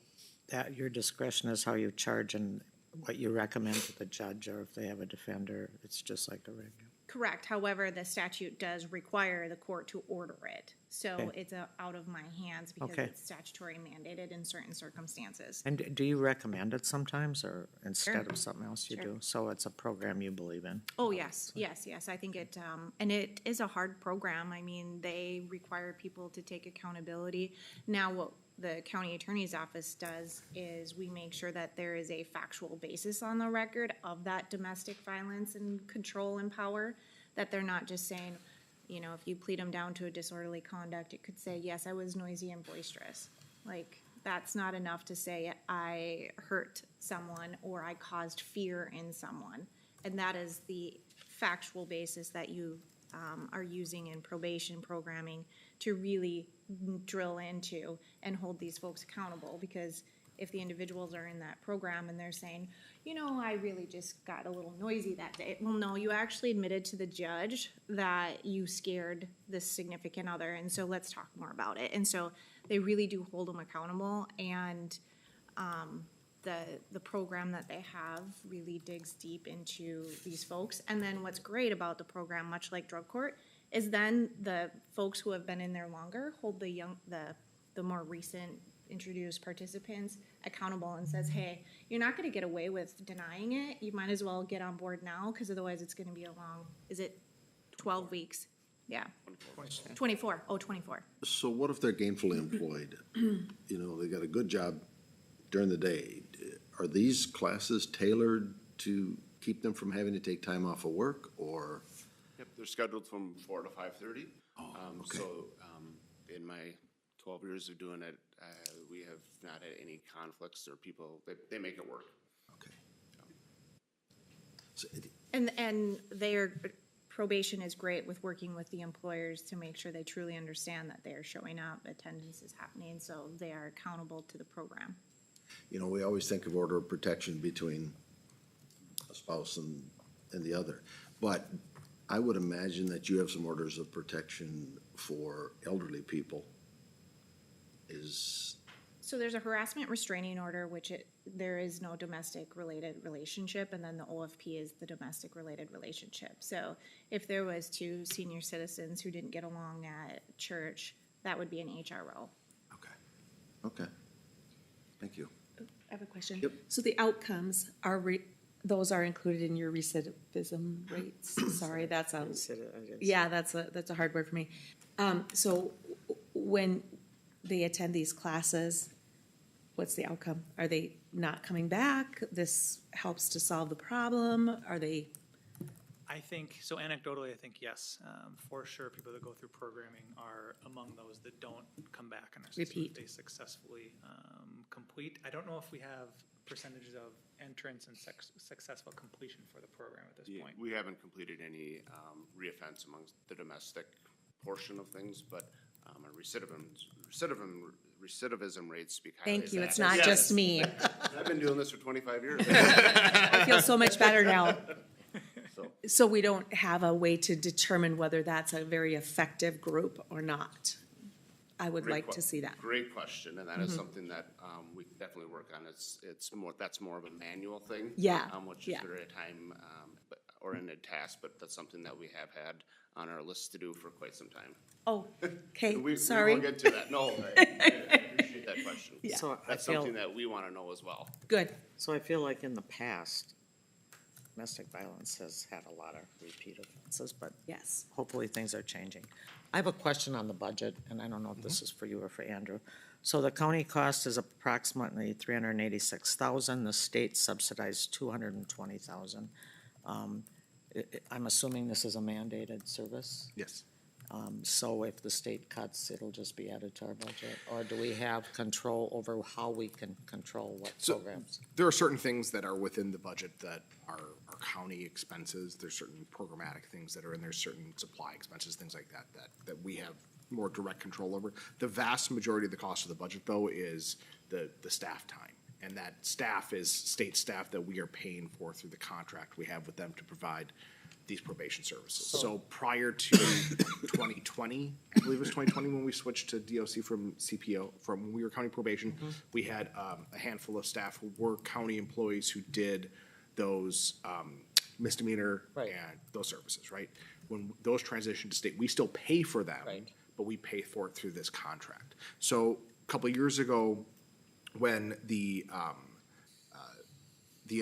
that your discretion is how you charge and what you recommend to the judge, or if they have a defender, it's just like a regular. Correct. However, the statute does require the court to order it. So Okay. it's out of my hands because Okay. it's statutory mandated in certain circumstances. And do you recommend it sometimes, or instead Sure. of something else you Sure. do? So it's a program you believe in? Oh, yes, yes, yes. I think it, and it is a hard program. I mean, they require people to take accountability. Now, what the county attorney's office does is we make sure that there is a factual basis on the record of that domestic violence and control and power, that they're not just saying, you know, if you plead them down to a disorderly conduct, it could say, yes, I was noisy and boisterous. Like, that's not enough to say I hurt someone or I caused fear in someone. And that is the factual basis that you are using in probation programming to really drill into and hold these folks accountable. Because if the individuals are in that program and they're saying, you know, I really just got a little noisy that day. Well, no, you actually admitted to the judge that you scared this significant other, and so let's talk more about it. And so they really do hold them accountable, and the program that they have really digs deep into these folks. And then what's great about the program, much like drug court, is then the folks who have been in there longer hold the more recent introduced participants accountable and says, hey, you're not gonna get away with denying it. You might as well get on board now, because otherwise it's gonna be a long, is it 12 weeks? Yeah. 24. Oh, 24. So what if they're gainfully employed? You know, they got a good job during the day. Are these classes tailored to keep them from having to take time off of work, or? Yep, they're scheduled from 4 to 5:30. Okay. So, in my 12 years of doing it, we have not had any conflicts or people, they make it work. Okay. So And their probation is great with working with the employers to make sure they truly understand that they are showing up, attendance is happening, so they are accountable to the program. you know, we always think of order of protection between a spouse and the other. But I would imagine that you have some orders of protection for elderly people. So there's a harassment restraining order, which there is no domestic related relationship, and then the OFP is the domestic related relationship. So if there was two senior citizens who didn't get along at church, that would be an HRO. Okay. Thank you. I have a question. Yep. So the outcomes are, those are included in your recidivism rates? Sorry, that's a, yeah, that's a hard word for me. So when they attend these classes, what's the outcome? Are they not coming back? This helps to solve the problem? Are they? I think, so anecdotally, I think yes, for sure, people that go through programming are among those that don't come back in our system. Repeat. They successfully complete. I don't know if we have percentages of entrance and successful completion for the program at this point. We haven't completed any reoffense amongst the domestic portion of things, but our recidivism rates speak highly. Thank you, it's not just me. I've been doing this for 25 years. I feel so much better now. So we don't have a way to determine whether that's a very effective group or not. I would like to see that. Great question, and that is something that we can definitely work on. That's more of a manual thing. Yeah, Which is very time or in a task, but that's something that we have had on our list to do for quite some time. Oh, okay, We sorry. won't get to that. No, I appreciate that question. Yeah. So That's something that we want to know as well. Good. So I feel like in the past, domestic violence has had a lot of repeat offenses, but Yes. hopefully things are changing. I have a question on the budget, and I don't know if this is for you or for Andrew. So the county cost is approximately $386,000, the state subsidized $220,000. I'm assuming this is a mandated service? Yes. So if the state cuts, it'll just be added to our budget? Or do we have control over how we can control what programs? There are certain things that are within the budget that are county expenses. There's certain programmatic things that are in there, certain supply expenses, things like that we have more direct control over. The vast majority of the cost of the budget, though, is the staff time. And that staff is state staff that we are paying for through the contract we have with them to provide these probation services. So prior to 2020, I believe it was 2020 when we switched to DOC from CPO, from when we were county probation, we had a handful of staff who were county employees who did those misdemeanor and those services, right? When those transitioned to state, we still pay for them, but we pay for it through this contract. So a couple of years ago, when the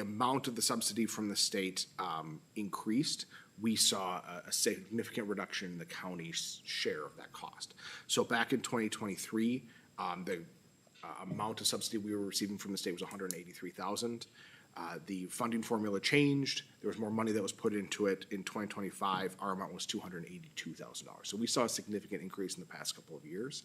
amount of the subsidy from the state increased, we saw a significant reduction in the county's share of that cost. So back in 2023, amount of subsidy we were receiving from the state was $183,000. The funding formula changed. There was more money that was put into it. In 2025, our amount was $282,000. So we saw a significant increase in the past couple of years.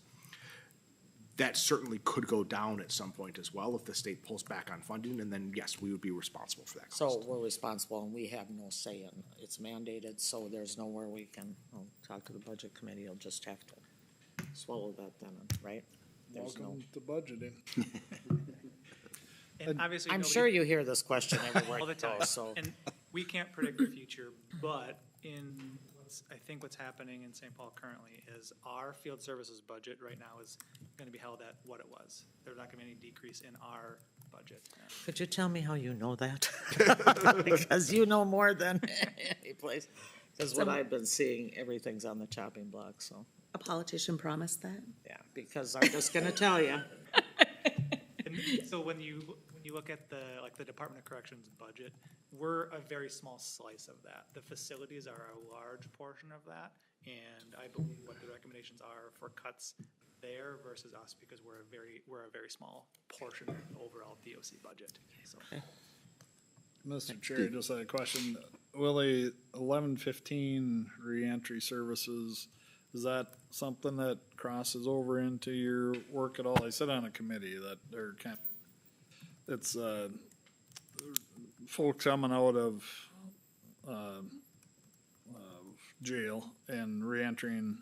That certainly could go down at some point as well if the state pulls back on funding, and then yes, we would be responsible for that cost. So we're responsible and we have no say in, it's mandated, so there's nowhere we can, I'll talk to the budget committee, you'll just have to swallow that then, right? There's no. Welcome to budgeting. And obviously, I'm nobody- sure you hear this question everywhere all the you go, time. so. And we can't predict the future, but I think what's happening in St. Paul currently is our field services budget right now is going to be held at what it was. There's not going to be any decrease in our budget. Could you tell me how you know that? Because you know more than any place. Because what I've been seeing, everything's on the chopping block, so, A politician promised that? yeah, because I'm just gonna tell you. And so when you look at the Department of Corrections budget, we're a very small slice of that. The facilities are a large portion of that, and I believe what the recommendations are for cuts there versus us, because we're a very small portion of the overall DOC budget, so. Mr. Chair, just had a question. Willie, 1115 reentry services, is that something that crosses over into your work at all? I sit on a committee that they're it's folks coming out of jail and reentering.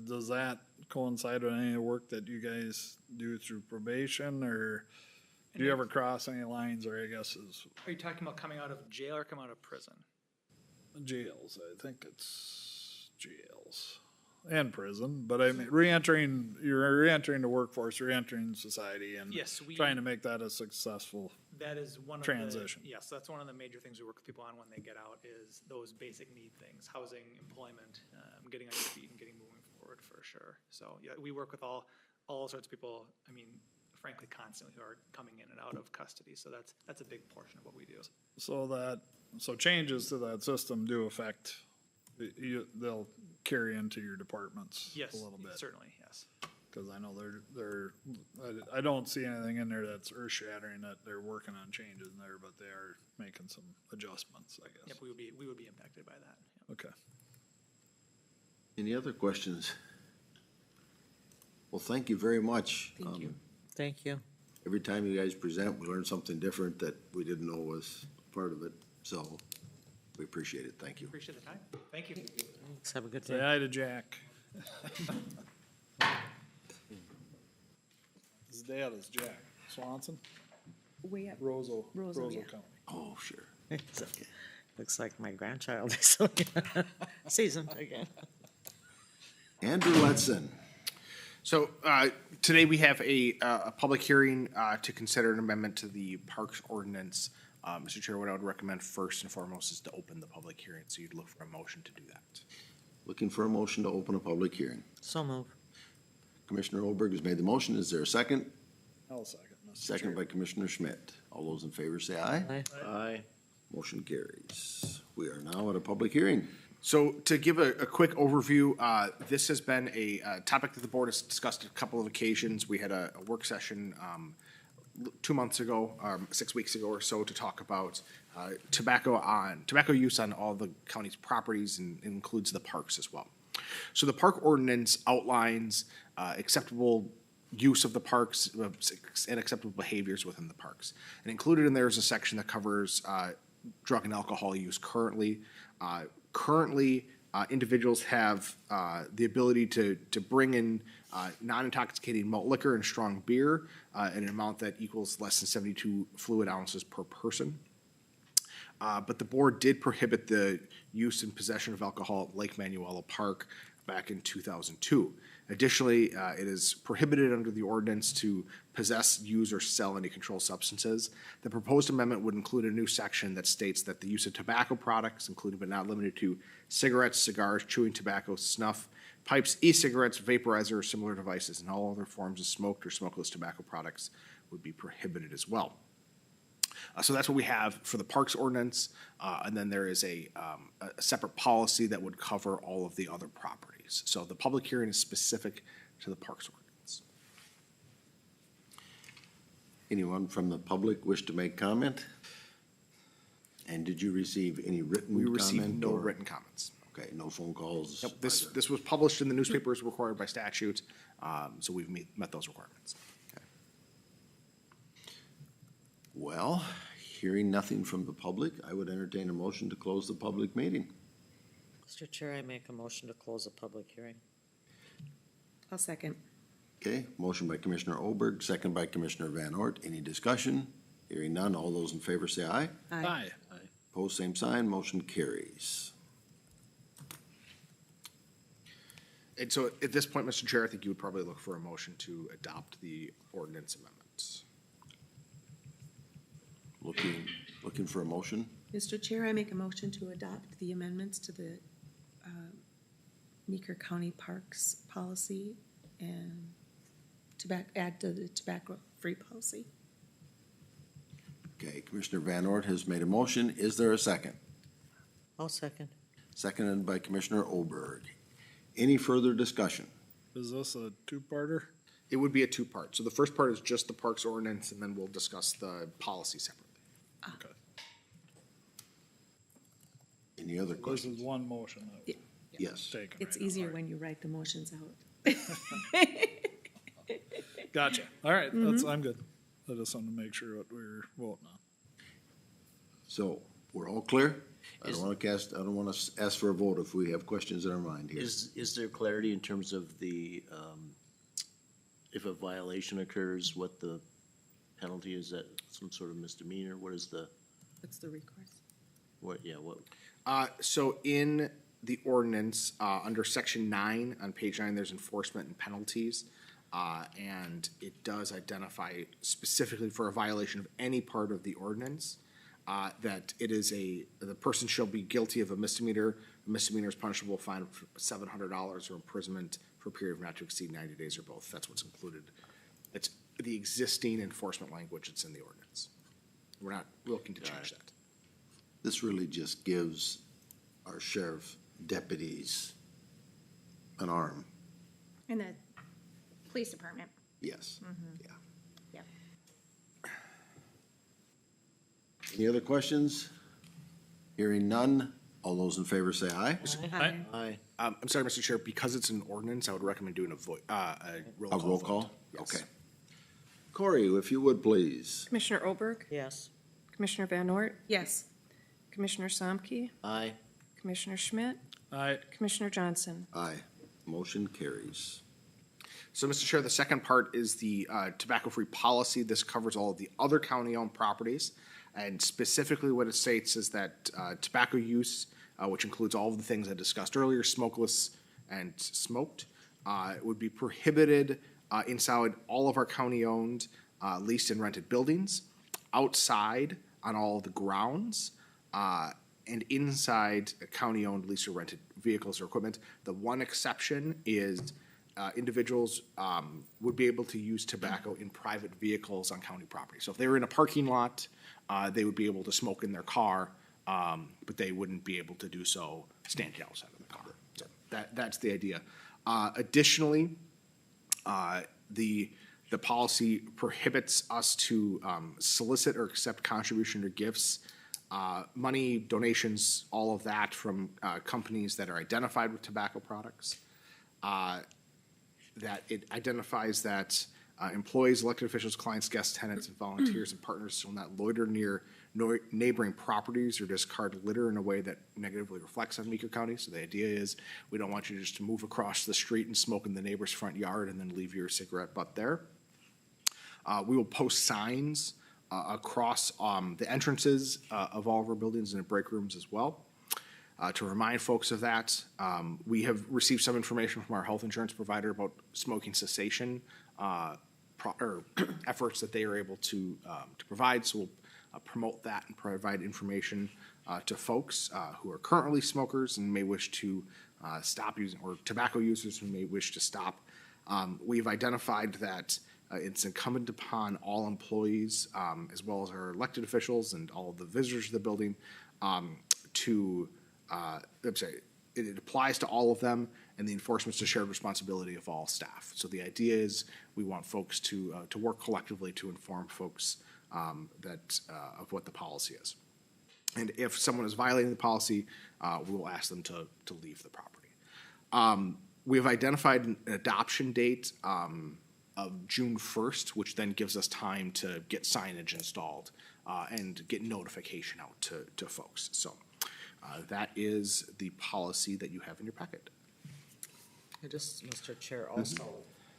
Does that coincide with any of the work that you guys do through probation, or do you ever cross any lines, or I guess is Are you talking about coming out of jail or coming out of prison? jails? I think it's jails and prison, but I mean, you're reentering the workforce, reentering society, and Yes, trying to make that a successful. That is one of Transition. the, yes, that's one of the major things we work with people on when they get out is those basic need things, housing, employment, getting on your feet and getting moving forward for sure. So, yeah, we work with all sorts of people, I mean, frankly, constantly who are coming in and out of custody. So that's a big portion of what we do. So changes to that system do affect, they'll carry into your departments Yes, a little bit. certainly, yes. Cause I know I don't see anything in there that's earth shattering that they're working on changes in there, but they are making some adjustments, I guess. Yep, we would be impacted by that. Yep. Okay. Any other questions? Well, thank you very much. Thank you. Thank you. Every time you guys present, we learn something different that we didn't know was part of it, so we appreciate it. Thank you. Appreciate the time. Thank you. Thanks, have a good Say day. hi to Jack. His dad is Jack Swanson, Way up. Roseau Roseau, yeah. County. Oh, sure. Looks like my grandchild is seasoned again. Andrew Letson. So today we have a public hearing to consider an amendment to the Parks Ordinance. Mr. Chair, what I would recommend first and foremost is to open the public hearing, so you'd look for a motion to do that. Looking for a motion to open a public hearing. So move. Commissioner Olberg has made the motion. Is there a second? I'll second, Mr. Second by Commissioner Schmidt. All those in favor say aye. Aye. Aye. Motion carries. We are now at a public hearing. So to give a quick overview, this has been a topic that the board has discussed a couple of occasions. We had a work session 2 months ago, 6 weeks ago or so, to talk about tobacco use on all the county's properties, and includes the parks as well. So the park ordinance outlines acceptable use of the parks and acceptable behaviors within the parks. And included in there is a section that covers drug and alcohol use currently. Individuals have the ability to bring in non-intoxicating malt liquor and strong beer in an amount that equals less than 72 fluid ounces per person. But the board did prohibit the use and possession of alcohol at Lake Manuela Park back in 2002. Additionally, it is prohibited under the ordinance to possess, use, or sell any controlled substances. The proposed amendment would include a new section that states that the use of tobacco products, including but not limited to cigarettes, cigars, chewing tobacco, snuff, pipes, e-cigarettes, vaporizer, or similar devices, and all other forms of smoked or smokeless tobacco products would be prohibited as well. So that's what we have for the Parks Ordinance, and then there is a separate policy that would cover all of the other properties. So the public hearing is specific to the Parks Ordinance. Anyone from the public wish to make comment? And did you receive any written We comment? received no or- written comments. Okay, no phone calls? Nope, this, either. this was published in the newspaper as required by statute, so we've met those requirements. Well, hearing nothing from the public, I would entertain a motion to close the public meeting. Mr. Chair, I make a motion to close the public hearing. I'll second. Okay, motion by Commissioner Olberg, second by Commissioner Van Ort. Any discussion? Hearing none, all those in favor say aye. Aye. Opposed, same sign, motion carries. And so at this point, Mr. Chair, I think you would probably look for a motion to adopt the ordinance amendments. Looking for a motion? Mr. Chair, I make a motion to adopt the amendments to the Meeker County Parks policy and add to the tobacco-free policy. Okay, Commissioner Van Ort has made a motion. Is there a second? I'll second. Seconded by Commissioner Olberg. Any further discussion? Is this a two-parter? It would be a two-part. So the first part is just the parks ordinance, and then we'll discuss the policy separately. Okay. Any other This questions? is one motion that Yes. taken. It's right now. easier when you write the motions out. Gotcha. All right, I'm good. I just wanted to make sure what we were voting on. So, we're all clear? I don't want to ask for a vote if we have questions in our mind here. Is there clarity in terms of the, if a violation occurs, what the penalty is? That some sort of misdemeanor? What is the, What's the recourse? what, yeah, what? So in the ordinance, under section 9, on page 9, there's enforcement and penalties. And it does identify specifically for a violation of any part of the ordinance, that it is the person shall be guilty of a misdemeanor. A misdemeanor is punishable, fine of $700 or imprisonment for a period of not to exceed 90 days or both. That's what's included. It's the existing enforcement language that's in the ordinance. We're not looking to change that. This really just gives our sheriff deputies an arm. In the police department. Yes. Yeah. Yep. Any other questions? Hearing none, all those in favor say aye. Aye. Aye. I'm sorry, Mr. Chair, because it's an ordinance, I would recommend doing a roll A call. roll vote. call? Yes. Okay. Corey, if you would, please. Commissioner Olberg, Yes. Commissioner Van Ort, Yes. Commissioner Somke, Aye. Commissioner Schmidt, Aye. Commissioner Johnson. Aye. Motion carries. So, Mr. Chair, the second part is the tobacco-free policy. This covers all of the other county-owned properties. And specifically what it states is that tobacco use, which includes all of the things I discussed earlier, smokeless and smoked, would be prohibited inside all of our county-owned leased and rented buildings, outside on all of the grounds, and inside county-owned leased or rented vehicles or equipment. The one exception is individuals would be able to use tobacco in private vehicles on county property. So if they were in a parking lot, they would be able to smoke in their car, but they wouldn't be able to do so standing outside of the car. So that's the idea. Additionally, the policy prohibits us to solicit or accept contribution or gifts, money, donations, all of that from companies that are identified with tobacco products. That it identifies that employees, elected officials, clients, guests, tenants, and volunteers and partners will not loiter near neighboring properties or discard litter in a way that negatively reflects on Meeker County. So the idea is we don't want you just to move across the street and smoke in the neighbor's front yard and then leave your cigarette butt there. We will post signs across the entrances of all of our buildings and in break rooms as well. To remind folks of that, we have received some information from our health insurance provider about smoking cessation efforts that they are able to provide. So we'll promote that and provide information to folks who are currently smokers and may wish to stop using, or tobacco users who may wish to stop. We've identified that it's incumbent upon all employees, as well as our elected officials and all of the visitors to the building, it applies to all of them, and the enforcement is a shared responsibility of all staff. So the idea is we want folks to work collectively to inform folks of what the policy is. And if someone is violating the policy, we will ask them to leave the property. We have identified an adoption date of June 1st, which then gives us time to get signage installed and get notification out to folks. So that is the policy that you have in your packet. I just, Mr. Chair, also,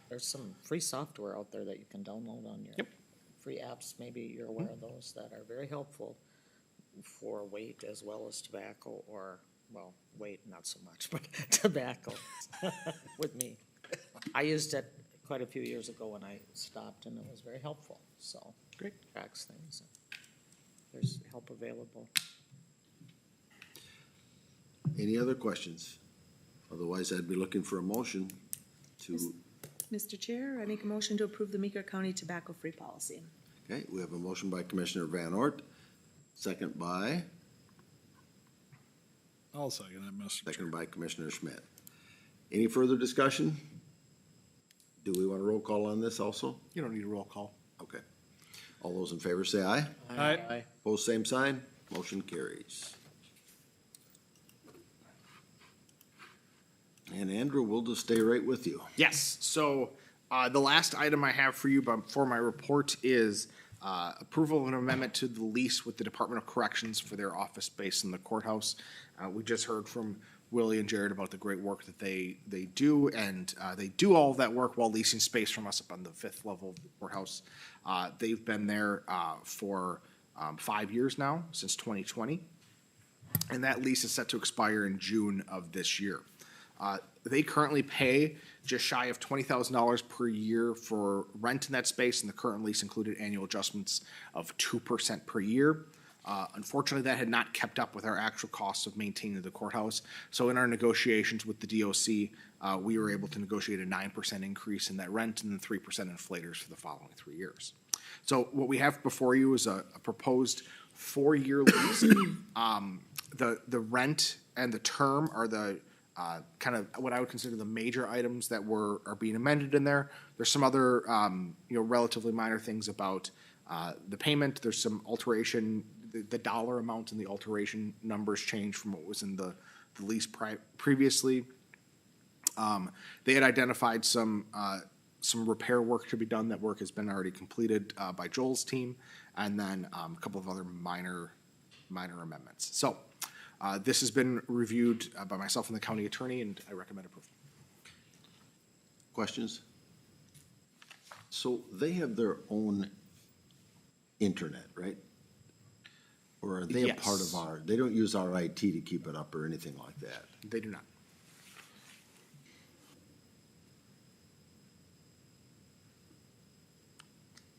there's some free software out there that you can download on your free apps. Maybe you're aware of those that are very helpful for weight as well as tobacco, or, well, weight not so much, but tobacco with me. I used it quite a few years ago when I stopped, and it was very helpful. So great, tracks things. There's help available. Any other questions? Otherwise, I'd be looking for a motion to, Mr. Chair, I make a motion to approve the Meeker County tobacco-free policy. okay, we have a motion by Commissioner Van Ort, second by, I'll second it, Mr. Chair. second by Commissioner Schmidt. Any further discussion? Do we want a roll call on this also? You don't need a roll call. Okay. All those in favor say aye. Aye. Opposed, same sign. Motion carries. And Andrew, we'll just stay right with you. Yes, so the last item I have for you for my report is approval of an amendment to the lease with the Department of Corrections for their office space in the courthouse. We just heard from Willie and Jared about the great work that they do, and they do all of that work while leasing space from us up on the 5th level of the courthouse. They've been there for 5 years now, since 2020, and that lease is set to expire in June of this year. They currently pay just shy of $20,000 per year for rent in that space, and the current lease included annual adjustments of 2% per year. Unfortunately, that had not kept up with our actual costs of maintaining the courthouse. So in our negotiations with the DOC, we were able to negotiate a 9% increase in that rent and then 3% inflators for the following 3 years. So what we have before you is a proposed 4-year lease. The rent and the term are the kind of what I would consider the major items that are being amended in there. There's some other relatively minor things about the payment. There's some alteration. The dollar amount and the alteration numbers changed from what was in the lease previously. They had identified some repair work to be done. That work has been already completed by Joel's team, and then a couple of other minor amendments. So this has been reviewed by myself and the county attorney, and I recommend approval. Questions? So they have their own internet, right? Or are they a part of they don't use our IT to keep it up or anything like that? They do not.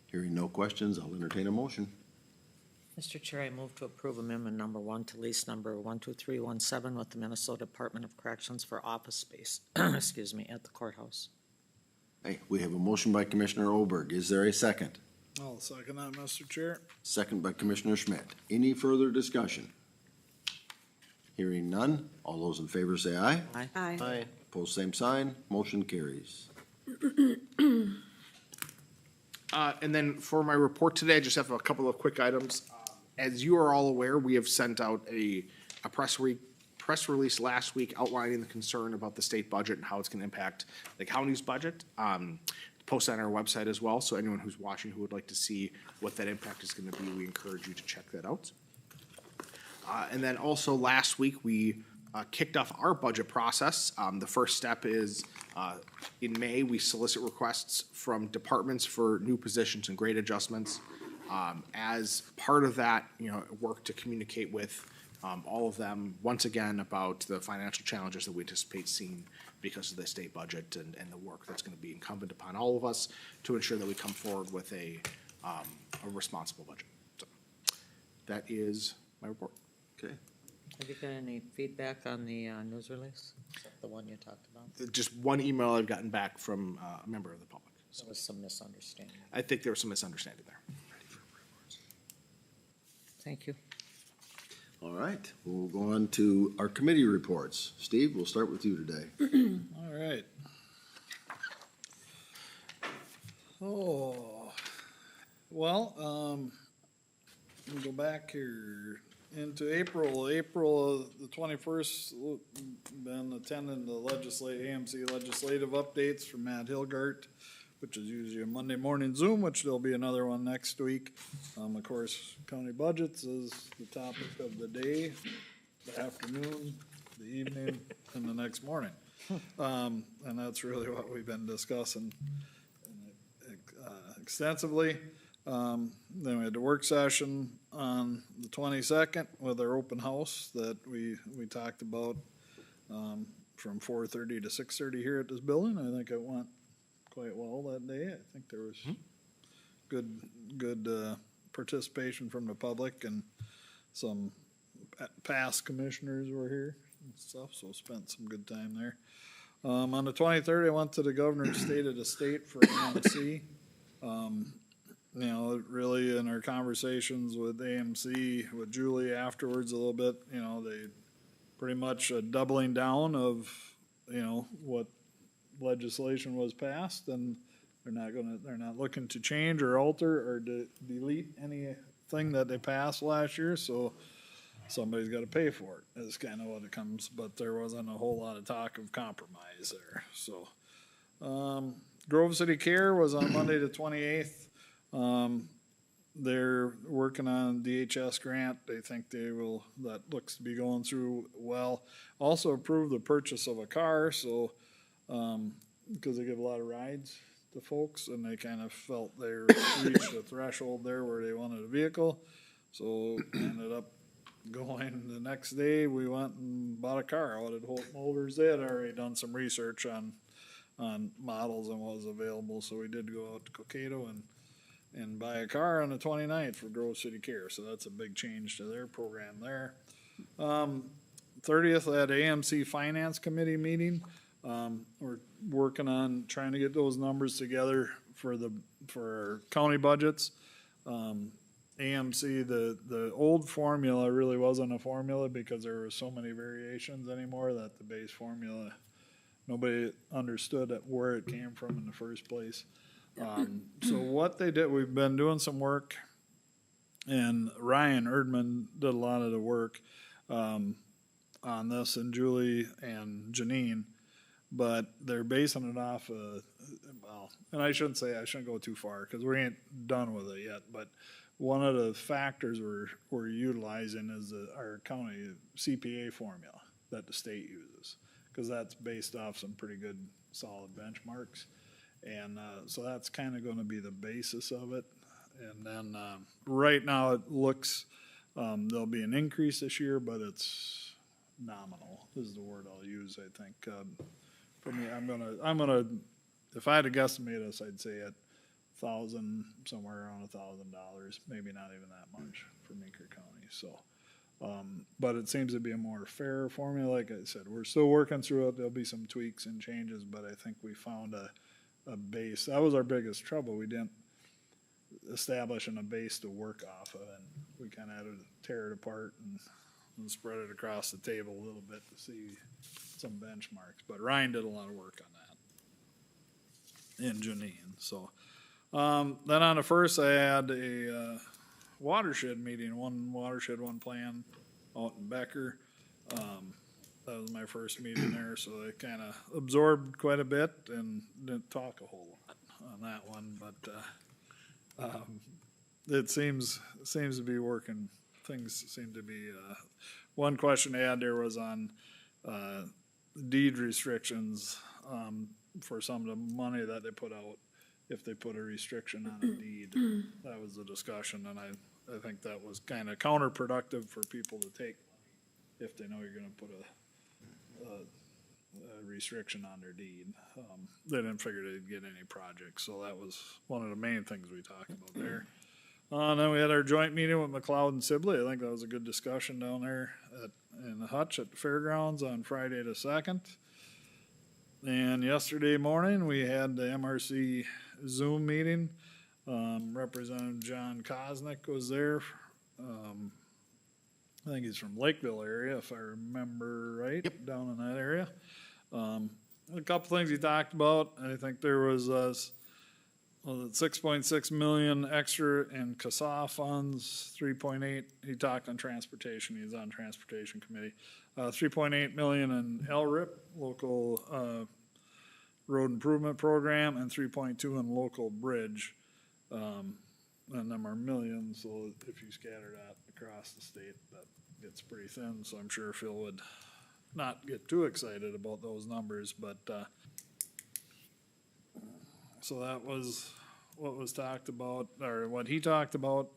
Hearing no questions, I'll entertain a motion. Mr. Chair, I move to approve amendment number 1 to lease number 12317 with the Minnesota Department of Corrections for office space, excuse me, at the courthouse. Hey, we have a motion by Commissioner Oberg. Is there a second? I'll second that, Mr. Chair. Second by Commissioner Schmidt. Any further discussion? Hearing none, all those in favor say aye. Aye. Aye. Opposed, same sign. Motion carries. And then for my report today, I just have a couple of quick items. As you are all aware, we have sent out a press release last week outlining the concern about the state budget and how it's going to impact the county's budget. Post on our website as well, so anyone who's watching who would like to see what that impact is going to be, we encourage you to check that out. And then also last week, we kicked off our budget process. The first step is in May, we solicit requests from departments for new positions and grade adjustments. As part of that, work to communicate with all of them, once again, about the financial challenges that we anticipate seeing because of the state budget and the work that's going to be incumbent upon all of us to ensure that we come forward with a responsible budget. So that is my report. Okay. Have you got any feedback on the news release? Is that the one you talked about? Just one email I've gotten back from a member of the public. There was some misunderstanding. I think there was some misunderstanding there. Thank you. All right, we'll go on to our committee reports. Steve, we'll start with you today. All right. Oh, well, we'll go back here into April the 21st, been attending the AMC legislative updates from Matt Hilgart, which is usually a Monday morning Zoom, which there'll be another one next week. Of course, county budgets is the topic of the day, the afternoon, the evening, and the next morning. And that's really what we've been discussing extensively. Then we had the work session on the 22nd with our open house that we talked about from 4:30 to 6:30 here at this building. I think it went quite well that day. I think there was good participation from the public, and some past commissioners were here and stuff, so spent some good time there. On the 23rd, I went to the governor's state of the state for AMC. You know, really in our conversations with AMC, with Julie afterwards a little bit, you know, they pretty much doubling down of, you know, what legislation was passed, and they're not looking to change or alter or delete anything that they passed last year, so somebody's gotta pay for it, is kinda what it comes, but there wasn't a whole lot of talk of compromise there, so. Grove City Care was on Monday the 28th. They're working on a DHS grant. They think that looks to be going through well. Also approved the purchase of a car, so, because they give a lot of rides to folks, and they kind of felt they reached a threshold there where they wanted a vehicle. So ended up going the next day, we went and bought a car out at Holt Motors. They had already done some research on models and what was available, so we did go out to Cokato and buy a car on the 29th for Grove City Care, so that's a big change to their program there. 30th, I had AMC Finance Committee meeting. We're working on trying to get those numbers together for our county budgets. AMC, the old formula really wasn't a formula because there were so many variations anymore that the base formula, nobody understood where it came from in the first place. So what they did, we've been doing some work, and Ryan Erdman did a lot of the work on this, and Julie and Janine, but they're basing it off and I shouldn't go too far because we ain't done with it yet, but one of the factors we're utilizing is our county CPA formula that the state uses, because that's based off some pretty good solid benchmarks. And so that's kind of going to be the basis of it. And then right now it looks there'll be an increase this year, but it's nominal is the word I'll use. I think for me, I'm gonna if I had to guesstimate us, I'd say at somewhere around $1,000, maybe not even that much for Meeker County. So. But it seems to be a more fair formula. Like I said, we're still working through it. There'll be some tweaks and changes, but I think we found a base. That was our biggest trouble. We didn't establish a base to work off of, and we kind of had to tear it apart and spread it across the table a little bit to see some benchmarks. But Ryan did a lot of work on that, and Janine. So then on the first, I had a watershed meeting, one watershed, one plan out in Becker. That was my first meeting there, so I kind of absorbed quite a bit and didn't talk a whole lot on that one, but it seems to be working. Things seem to be, one question I had there was on deed restrictions for some of the money that they put out, if they put a restriction on a deed. That was the discussion, and I think that was kind of counterproductive for people to take if they know you're gonna put a restriction on their deed. They didn't figure they'd get any projects, so that was one of the main things we talked about there. Then we had our joint meeting with McLeod and Sibley. I think that was a good discussion down there in the hutch at the fairgrounds on Friday the 2nd. And yesterday morning, we had the MRC Zoom meeting. Representative John Kosnick was there. I think he's from Lakeville area, if I remember right. Yep. Down in that area. A couple things he talked about, I think there was, 6.6 million extra in CASA funds, 3.8, he talked on transportation, he's on transportation committee. 3.8 million in LRIP, local, road improvement program, and 3.2 in local bridge. And them are millions, so if you scatter that across the state, that gets pretty thin, so I'm sure Phil would not get too excited about those numbers, but, so that was what was talked about, or what he talked about,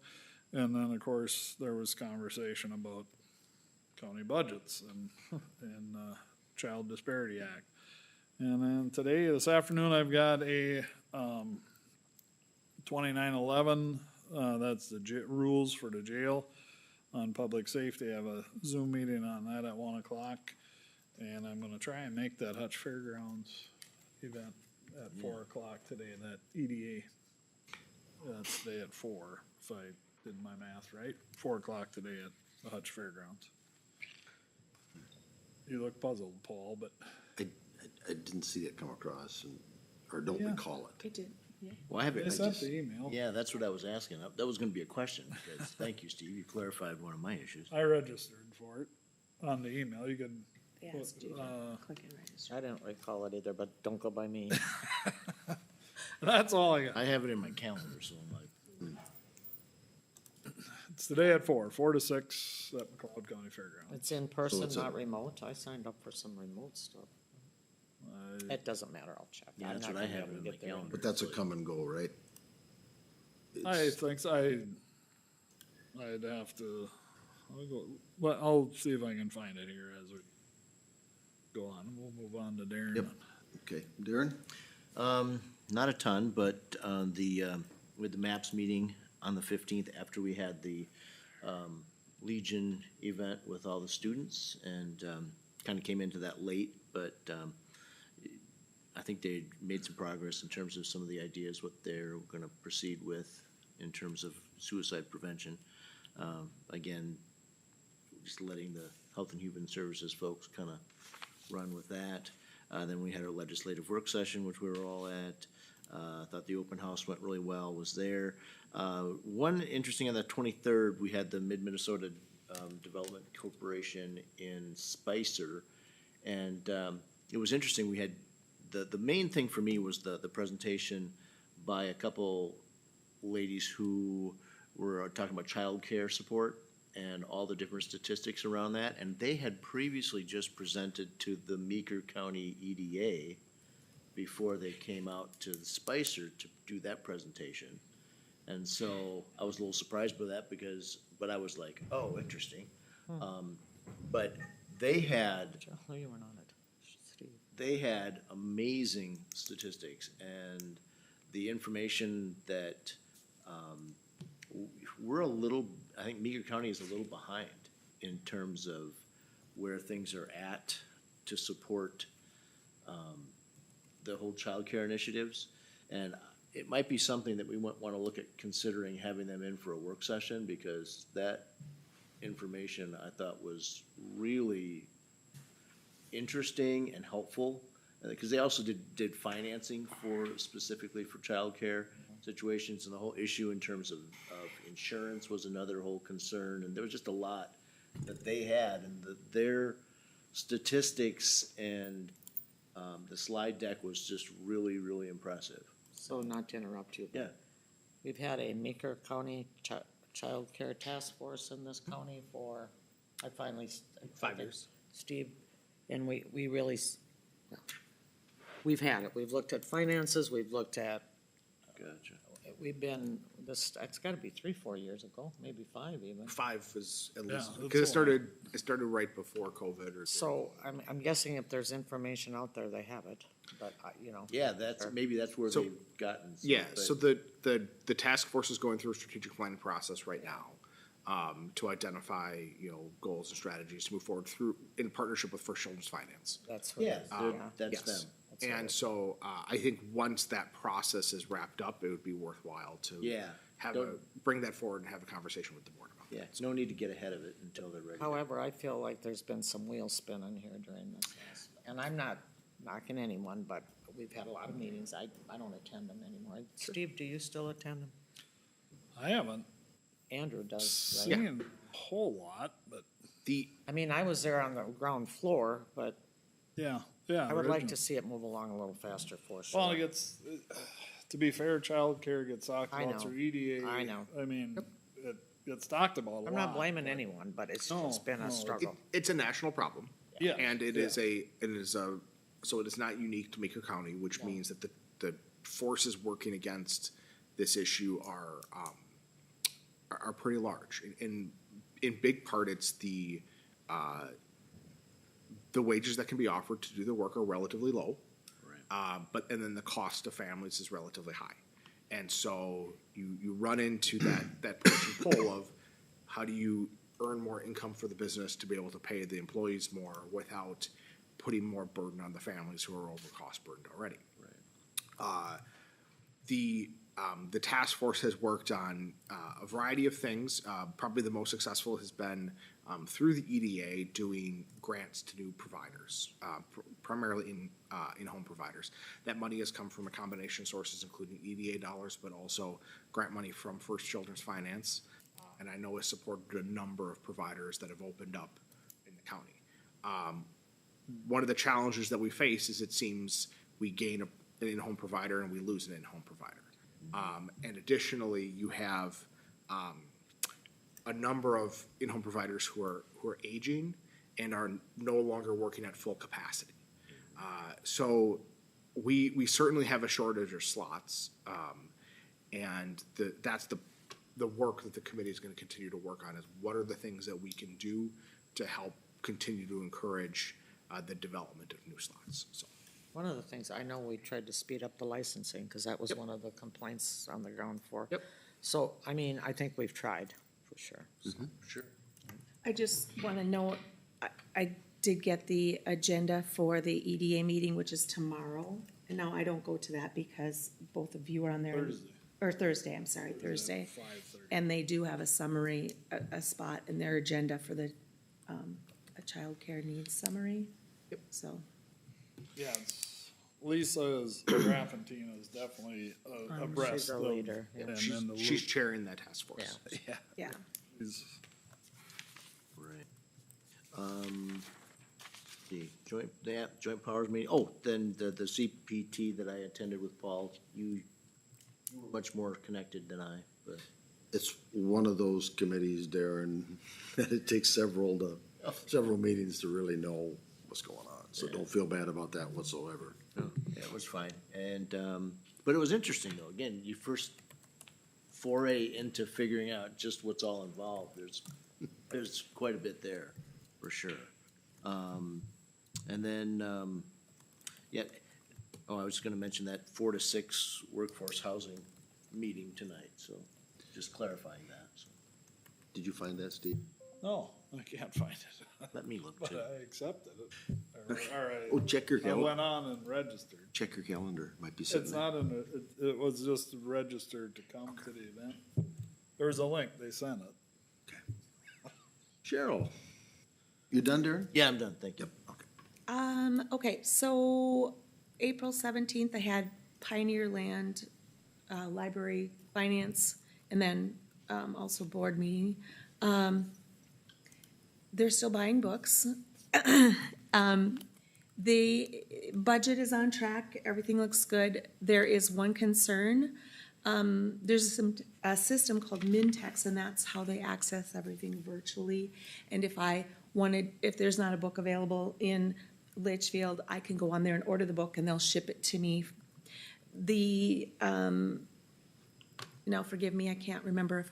and then, of course, there was conversation about county budgets and Child Disparity Act. And then today, this afternoon, I've got a 2911, that's the rules for the jail on public safety. I have a Zoom meeting on that at 1 o'clock, and I'm gonna try and make that Hutch Fairgrounds event at 4 o'clock today, that EDA. That's today at 4, if I did my math right. 4 o'clock today at the Hutch Fairgrounds. You look puzzled, Paul, but. I didn't see that come across, or don't Yeah. recall it. It did, yeah. Well, I have it. They sent the email. Yeah, that's what I was asking. That was gonna be a question, because, thank you, Steve, you clarified one of my issues. I registered for it on the email. You could, They asked you to click and register. I didn't recall it either, but don't go by me. that's all I got. I have it in my calendar, so I'm like, It's today at 4 to 6 at McLeod County Fairgrounds. It's in person, it's not remote. I signed up for some remote stuff. It doesn't matter, I'll check. Yeah, I'm that's not what I gonna be have able to in get my there. calendar. But that's a come and go, right? I It's- think so. I'd have to, I'll see if I can find it here as we go on. We'll move on to Darren. Yep. Okay, Darren? not a ton, but, with the MAPS meeting on the 15th, after we had the, Legion event with all the students, and, kinda came into that late, but, I think they made some progress in terms of some of the ideas, what they're gonna proceed with in terms of suicide prevention. Again, just letting the Health and Human Services folks kinda run with that. Then we had our legislative work session, which we were all at. I thought the open house went really well, was there. One interesting, on the 23rd, we had the Mid-Minnesota Development Corporation in Spicer. And it was interesting, we had, the main thing for me was the presentation by a couple ladies who were talking about childcare support and all the different statistics around that. And they had previously just presented to the Meeker County EDA before they came out to the Spicer to do that presentation. And so I was a little surprised by that but I was like, oh, interesting. But they had, Oh, you weren't on it, Steve. they had amazing statistics, and the information that, we're a little, I think Meeker County is a little behind in terms of where things are at to support, the whole childcare initiatives. And it might be something that we might wanna look at considering having them in for a work session, because that information I thought was really interesting and helpful. Because they also did financing specifically for childcare situations, and the whole issue in terms of insurance was another whole concern, and there was just a lot that they had, and their statistics and, the slide deck was just really, really impressive. So not to interrupt you, Yeah. but we've had a Meeker County Child Care Task Force in this county for, I finally. 5 years. Steve, and we really, we've had it. We've looked at finances, we've looked at, Gotcha. we've been, it's gotta be 3-4 years ago, maybe 5 even. 5 is at Yeah, least, that's because a lot. it started right before COVID or. So I'm guessing if there's information out there, they have it, but, you know. Yeah, maybe that's where So- they've gotten. some, Yeah, but- so the task force is going through a strategic planning process right now, to identify, goals and strategies to move forward through, in partnership with First Children's Finance. That's. Yeah, that's Yes. them. That's And right. so, I think once that process is wrapped up, it would be worthwhile to Yeah. bring that forward and have a conversation with the board about Yeah, it's no need to get ahead of it until they're ready. However, I feel like there's been some wheel spinning here during this. And I'm not knocking anyone, but we've had a lot of meetings. I don't attend them anymore. Steve, do you still attend them? I haven't Andrew does, right? seen a whole lot, but I mean, I was there on the ground floor, but yeah. I would like original. to see it move along a little faster for sure. Well, it gets, to be fair, childcare gets talked I about know. through EDA. I know. I mean, it gets talked about a lot. I'm not blaming but- anyone, but it's No, just been no, a it- struggle. It's a national problem. Yeah. And it yeah. is so it is not unique to Meeker County, which means that the forces working against this issue are pretty large. In big part, it's the wages that can be offered to do the work are relatively low. And then the cost of families is relatively high. And so you run into that push and pull of how do you earn more income for the business to be able to pay the employees more without putting more burden on the families who are over cost burdened already. The task force has worked on a variety of things. Probably the most successful has been through the EDA doing grants to new providers, primarily in-home providers. That money has come from a combination of sources, including EDA dollars, but also grant money from First Children's Finance. And I know has supported a number of providers that have opened up in the county. One of the challenges that we face is it seems we gain an in-home provider and we lose an in-home provider. And additionally, you have a number of in-home providers who are aging and are no longer working at full capacity. So we certainly have a shortage of slots, and that's the work that the committee is going to continue to work on is what are the things that we can do to help continue to encourage the development of new slots. So. One of the things, I know we tried to speed up the licensing, because that was one of the complaints on the ground floor. Yep. So, I mean, I think we've tried, for sure. So, Sure. I just want to note, I did get the agenda for the EDA meeting, which is tomorrow. And now I don't go to that because both of you are on there. Thursday. Or Thursday, I'm sorry, Thursday. 5:30. And they do have a summary, a spot in their agenda for the, a childcare needs summary. Yep. So, Yeah, Lisa's Raffentine is definitely abreast She's a of. leader, yeah. And She's, then the she's loop chairing that task force. Yeah. yeah. is- Right. The joint powers meeting, oh, then the CPT that I attended with Paul, you were much more connected than I, but. It's one of those committees, Darren, that it takes several meetings to really know what's going on. So don't feel bad about that whatsoever. No, yeah, it was fine. And, but it was interesting though. Again, you first foray into figuring out just what's all involved. There's quite a bit there, for sure. And then, I was gonna mention that 4 to 6 workforce housing meeting tonight, so just clarifying that. So. Did you find that, Steve? No, I can't find it, Let me look but too. I accepted it. All right. Oh, check your I calendar. went on and registered. Check your calendar. Might be sitting It's there. not it was just registered to come to the event. There was a link, they sent it. Cheryl, you done, Darren? Yeah, I'm done. Thank you. Okay, so April 17th, I had Pioneer Land, Library Finance, and then, also board meeting. They're still buying books. The budget is on track, everything looks good. There is one concern. There's a system called Mintex, and that's how they access everything virtually. And if there's not a book available in Litchfield, I can go on there and order the book and they'll ship it to me. Now forgive me, I can't remember if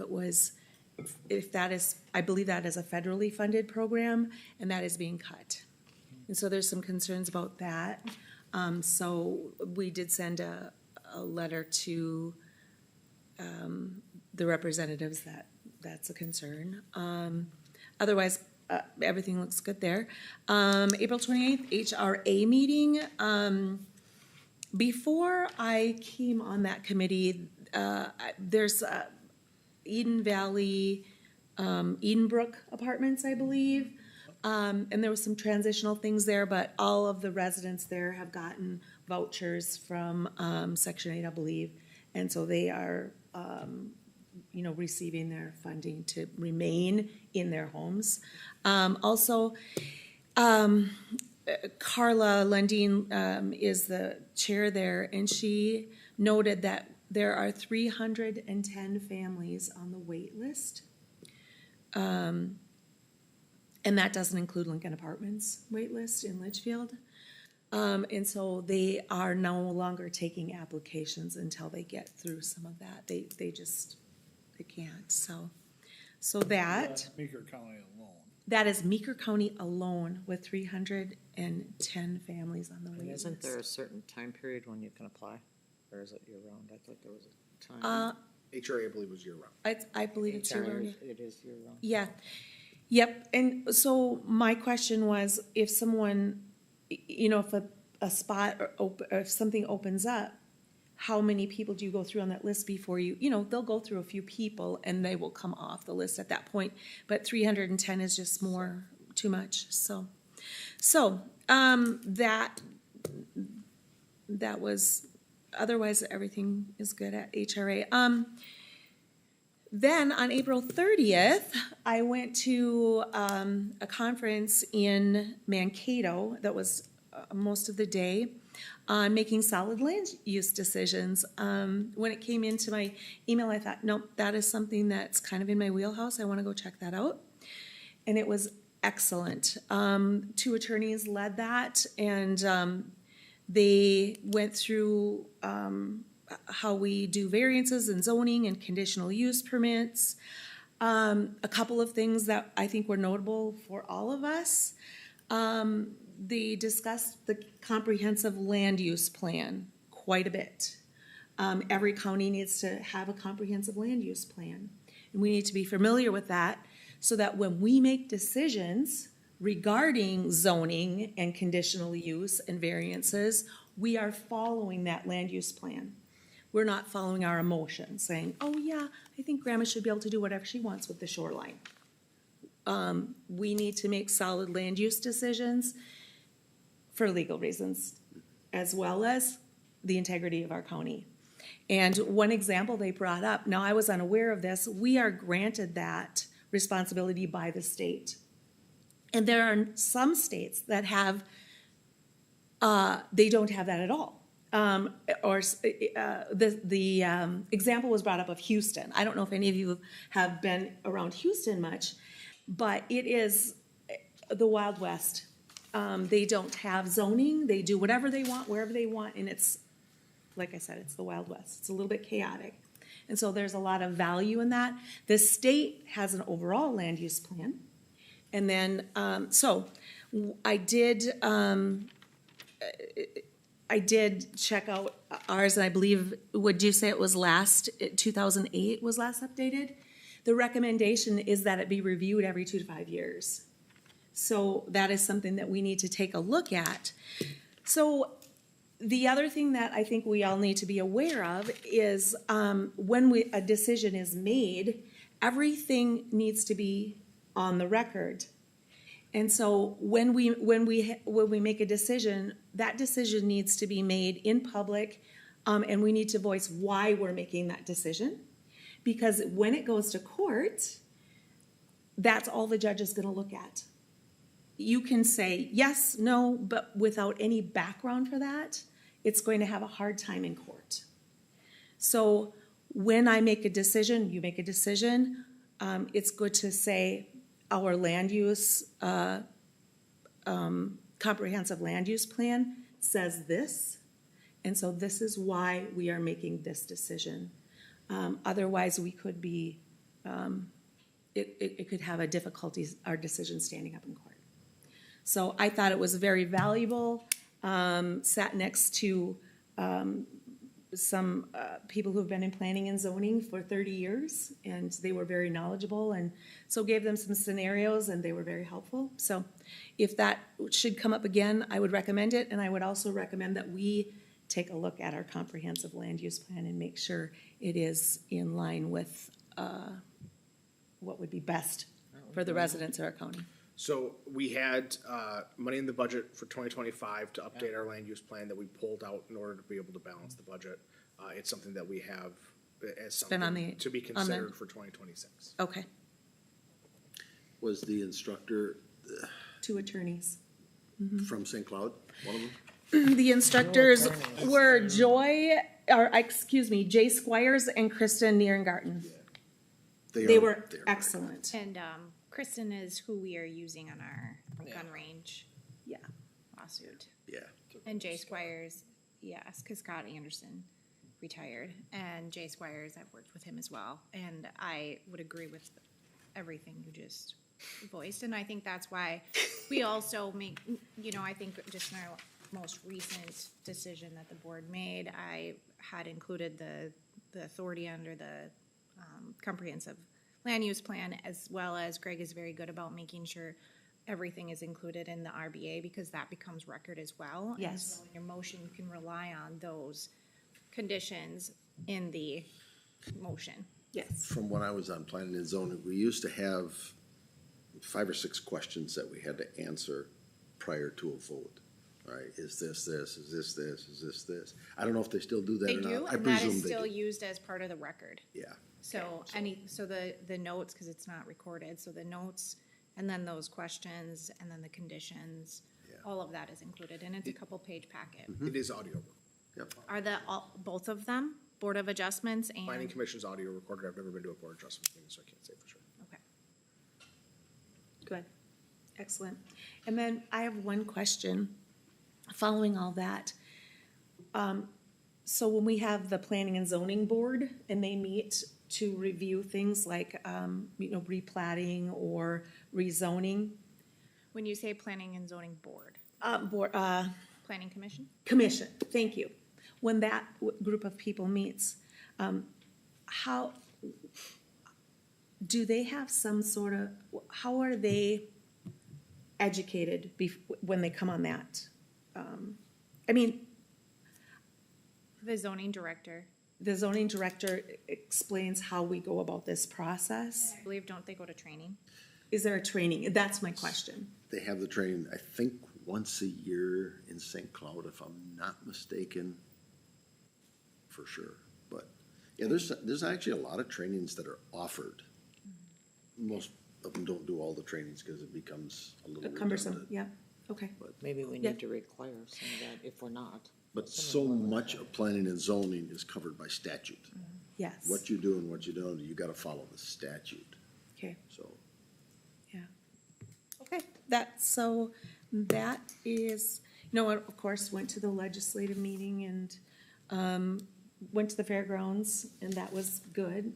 that is, I believe that is a federally funded program and that is being cut. And so there's some concerns about that. So we did send a letter to the representatives that that's a concern. Otherwise, everything looks good there. April 28th, HRA meeting. Before I came on that committee, there's Eden Valley Edenbrook Apartments, I believe. And there was some transitional things there, but all of the residents there have gotten vouchers from, Section 8, I believe. And so they are, receiving their funding to remain in their homes. Also, Carla Lundin, is the chair there, and she noted that there are 310 families on the wait list. And that doesn't include Lincoln Apartments wait list in Litchfield. And so they are no longer taking applications until they get through some of that. They can't, so that, Meeker County alone. that is Meeker County alone with 310 families on the wait And list. isn't there a certain time period when you can apply? Or is it year-round? I thought there was a time. HRA, I believe, was year-round. I believe it's year-round. It is year-round. Yeah, yep, and so my question was, if someone, if a spot or if something opens up, how many people do you go through on that list before you, they'll go through a few people and they will come off the list at that point, but 310 is just too much, so. That was, otherwise, everything is good at HRA. Then on April 30th, I went to a conference in Mankato that was most of the day on making solid land use decisions. When it came into my email, I thought, nope, that is something that's kind of in my wheelhouse. I want to go check that out. And it was excellent. 2 attorneys led that, and they went through how we do variances and zoning and conditional use permits. A couple of things that I think were notable for all of us. They discussed the comprehensive land use plan quite a bit. Every county needs to have a comprehensive land use plan. And we need to be familiar with that so that when we make decisions regarding zoning and conditional use and variances, we are following that land use plan. We're not following our emotions, saying, oh yeah, I think grandma should be able to do whatever she wants with the shoreline. We need to make solid land use decisions for legal reasons, as well as the integrity of our county. And one example they brought up, now I was unaware of this, we are granted that responsibility by the state. And there are some states that have, they don't have that at all. The example was brought up of Houston. I don't know if any of you have been around Houston much, but it is the Wild West. They don't have zoning. They do whatever they want, wherever they want, and it's, like I said, it's the Wild West. It's a little bit chaotic. And so there's a lot of value in that. The state has an overall land use plan. And then, I did check out ours, and I believe, would you say it was 2008 was last updated? The recommendation is that it be reviewed every 2 to 5 years. So that is something that we need to take a look at. So the other thing that I think we all need to be aware of is when a decision is made, everything needs to be on the record. And so when we make a decision, that decision needs to be made in public, and we need to voice why we're making that decision. Because when it goes to court, that's all the judge is going to look at. You can say yes, no, but without any background for that, it's going to have a hard time in court. So when I make a decision, you make a decision, it's good to say our land use, comprehensive land use plan says this, and so this is why we are making this decision. Otherwise, we could be, it could have a difficulty, our decision standing up in court. So I thought it was very valuable. Sat next to some people who've been in planning and zoning for 30 years, and they were very knowledgeable, and so gave them some scenarios, and they were very helpful. So if that should come up again, I would recommend it, and I would also recommend that we take a look at our comprehensive land use plan and make sure it is in line with what would be best for the residents of our county. So we had, money in the budget for 2025 to update our land use plan that we pulled out in order to be able to balance the budget. It's something that we have as Been on something the- to be on the- considered for 2026. Okay, Was the instructor 2 attorneys. from St. Cloud, one of them? The instructors were Jay Squires and Kristen Nierengarten. They were excellent. And Kristen is who we are using on our gun range Yeah. lawsuit. Yeah. And Jay Squires, yes, because Scott Anderson retired. And Jay Squires, I've worked with him as well. And I would agree with everything you just voiced. And I think that's why we also make, I think just in our most recent decision that the board made, I had included the authority under the comprehensive land use plan, as well as Greg is very good about making sure everything is included in the RBA, because that becomes record as well. And Yes. so in your motion, you can rely on those conditions in the motion. Yes. From when I was on planning and zoning, we used to have 5 or 6 questions that we had to answer prior to a vote. All right, is this, is this, is this? I don't know if they still do that They or do, not. I and that presume is they still do. used as part of the record. Yeah. So the notes, because it's not recorded, so the notes, and then those questions, and then the conditions, all of that is included, and it's a couple page packet. It is audio. Yep. Are both of them, Board of Adjustments Planning and, Commission's audio recorded. I've never been to a board adjustment meeting, so I can't say for sure. okay. Good. Excellent. And then I have one question following all that. So when we have the planning and zoning board and they meet to review things like, replatting or rezoning, When you say Planning and Zoning Board, Planning Commission? commission, thank you. When that group of people meets, how, do they have some sort of, how are they educated when they come on that? The zoning director, The zoning director explains how we go about this process. I believe, don't they go to training? Is there a training? That's my question. They have the training, I think, once a year in St. Cloud, if I'm not mistaken, for sure. But, yeah, there's actually a lot of trainings that are offered. Most of them don't do all the trainings because it becomes a little Cumbersome, redundant. yeah, okay. Maybe we Yeah. need to require some of that if we're not. But so much of planning and zoning is covered by statute. Yes. What you do and what you don't, you gotta follow the statute, Okay, so. yeah. Okay, that is, of course, went to the legislative meeting and, went to the fairgrounds, and that was good,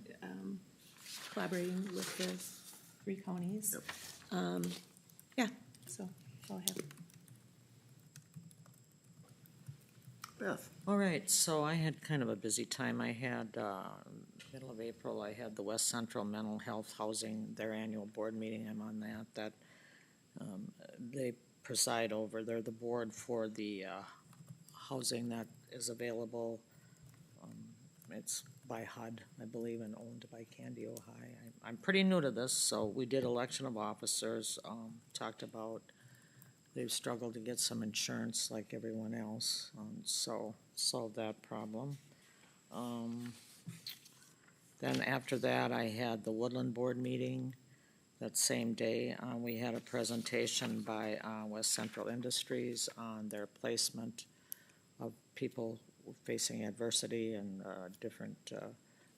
collaborating with the 3 counties. Yep. Yeah, so that's all I have. Beth? All right, so I had kind of a busy time. I had, middle of April, I had the West Central Mental Health Housing, their annual board meeting. I'm on that they preside over. They're the board for the housing that is available. It's by HUD, I believe, and owned by Candy Ojai. I'm pretty new to this, so we did election of officers, talked about they've struggled to get some insurance like everyone else, so solved that problem. Then after that, I had the Woodland Board meeting that same day. We had a presentation by West Central Industries on their placement of people facing adversity and different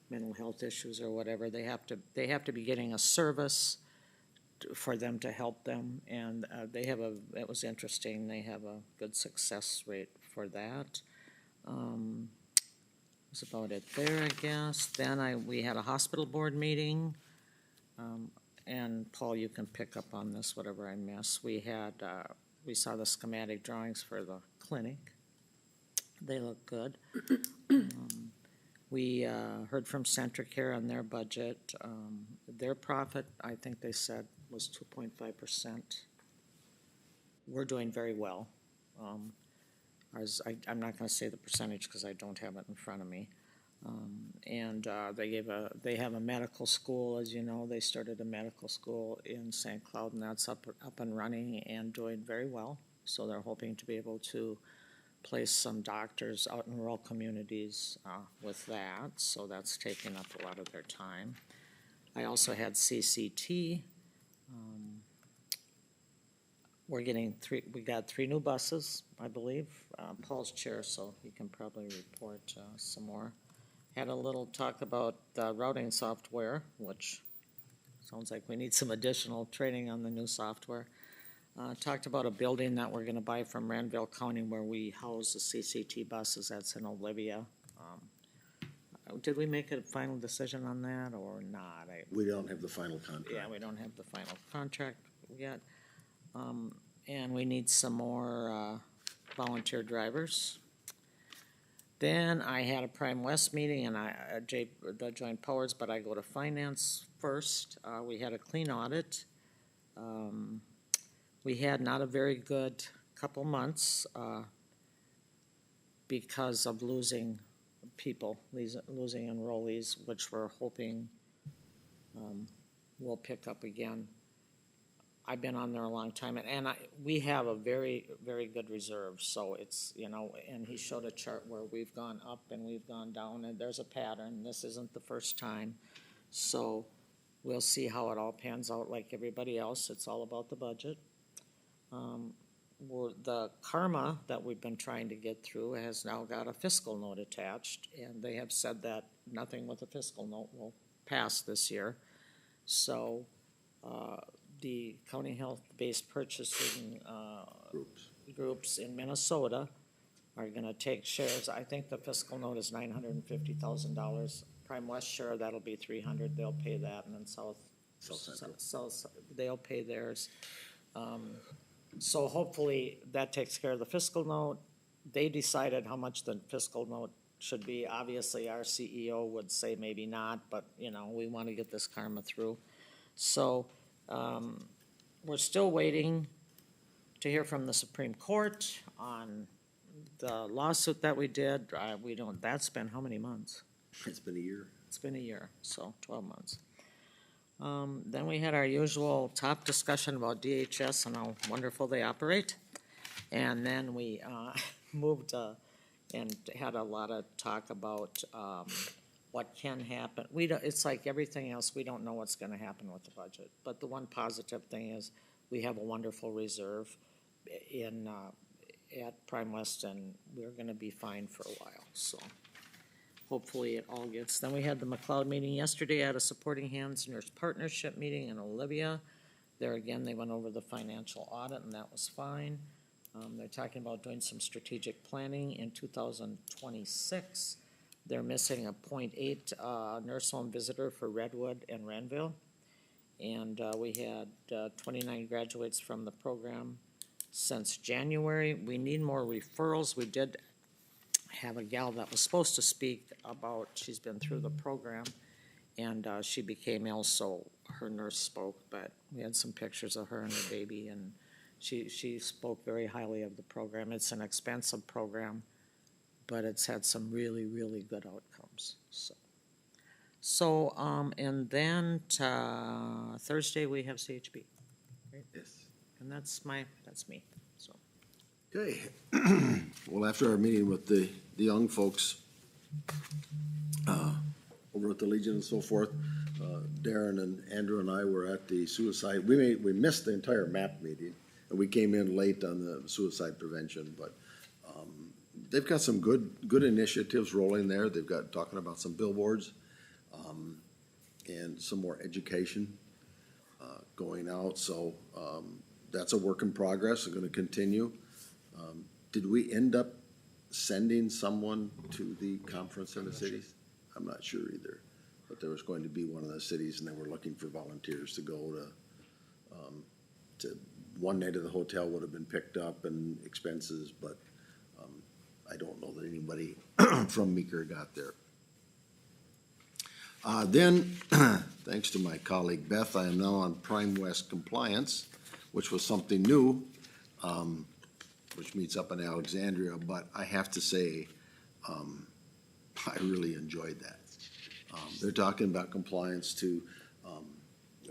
mental health issues or whatever. They have to be getting a service for them to help them, and it was interesting, they have a good success rate for that. That's about it there, I guess. Then we had a hospital board meeting, and Paul, you can pick up on this, whatever I miss. We saw the schematic drawings for the clinic. They look good. We heard from Centricare on their budget. Their profit, I think they said, was 2.5%. We're doing very well. I'm not going to say the percentage because I don't have it in front of me. And they have a medical school, as you know, they started a medical school in St. Cloud, and that's up and running and doing very well. So they're hoping to be able to place some doctors out in rural communities with that, so that's taking up a lot of their time. I also had CCT. We got 3 new buses, I believe. Paul's chair, so he can probably report some more. Had a little talk about routing software, which sounds like we need some additional training on the new software. Talked about a building that we're gonna buy from Ranville County where we house the CCT buses, that's in Olivia. Did we make a final decision on that or not? We don't have the final contract. Yeah, we don't have the final contract yet. And we need some more volunteer drivers. Then I had a Prime West meeting and the joint powers, but I go to finance first. We had a clean audit. We had not a very good couple months because of losing people, losing enrollees, which we're hoping will pick up again. I've been on there a long time, and we have a very, very good reserve, so it's, and he showed a chart where we've gone up and we've gone down, and there's a pattern. This isn't the first time, so we'll see how it all pans out like everybody else. It's all about the budget. The Karma that we've been trying to get through has now got a fiscal note attached, and they have said that nothing with a fiscal note will pass this year. So the county health-based purchasing groups in Minnesota are gonna take shares. I think the fiscal note is $950,000. Prime West share, that'll be $300,000, they'll pay that, and then South they'll pay theirs. So hopefully that takes care of the fiscal note. They decided how much the fiscal note should be. Obviously, our CEO would say maybe not, but, we want to get this Karma through. So, we're still waiting to hear from the Supreme Court on the lawsuit that we did. That's been how many months? It's been a year. It's been a year, so 12 months. Then we had our usual top discussion about DHS and how wonderful they operate. And then we moved and had a lot of talk about what can happen. It's like everything else, we don't know what's gonna happen with the budget. But the one positive thing is we have a wonderful reserve at Prime West, and we're gonna be fine for a while, so. Hopefully it all gets, then we had the McLeod meeting yesterday at a Supporting Hands Nurse Partnership meeting in Olivia. There again, they went over the financial audit and that was fine. They're talking about doing some strategic planning in 2026. They're missing a 0.8 nurse home visitor for Redwood and Renville. And we had 29 graduates from the program since January. We need more referrals. We did have a gal that was supposed to speak about, she's been through the program, and she became ill, so her nurse spoke, but we had some pictures of her and her baby, and she spoke very highly of the program. It's an expensive program, but it's had some really, really good outcomes, so. And then Thursday, we have CHB. Right? Yes. And that's me, so. Okay, well, after our meeting with the young folks over at the Legion and so forth, Darren and Andrew and I were at the suicide, we missed the entire MAP meeting, and we came in late on the suicide prevention, but they've got some good initiatives rolling there. They've got talking about some billboards and some more education going out, so that's a work in progress. They're gonna continue. Did we end up sending someone to the conference in the cities? I'm not sure either, but there was going to be one of the cities and they were looking for volunteers to go to one night of the hotel would have been picked up and expenses, but I don't know that anybody from Meeker got there. Then, thanks to my colleague Beth, I am now on Prime West compliance, which was something new. Which meets up in Alexandria, but I have to say, I really enjoyed that. They're talking about compliance to,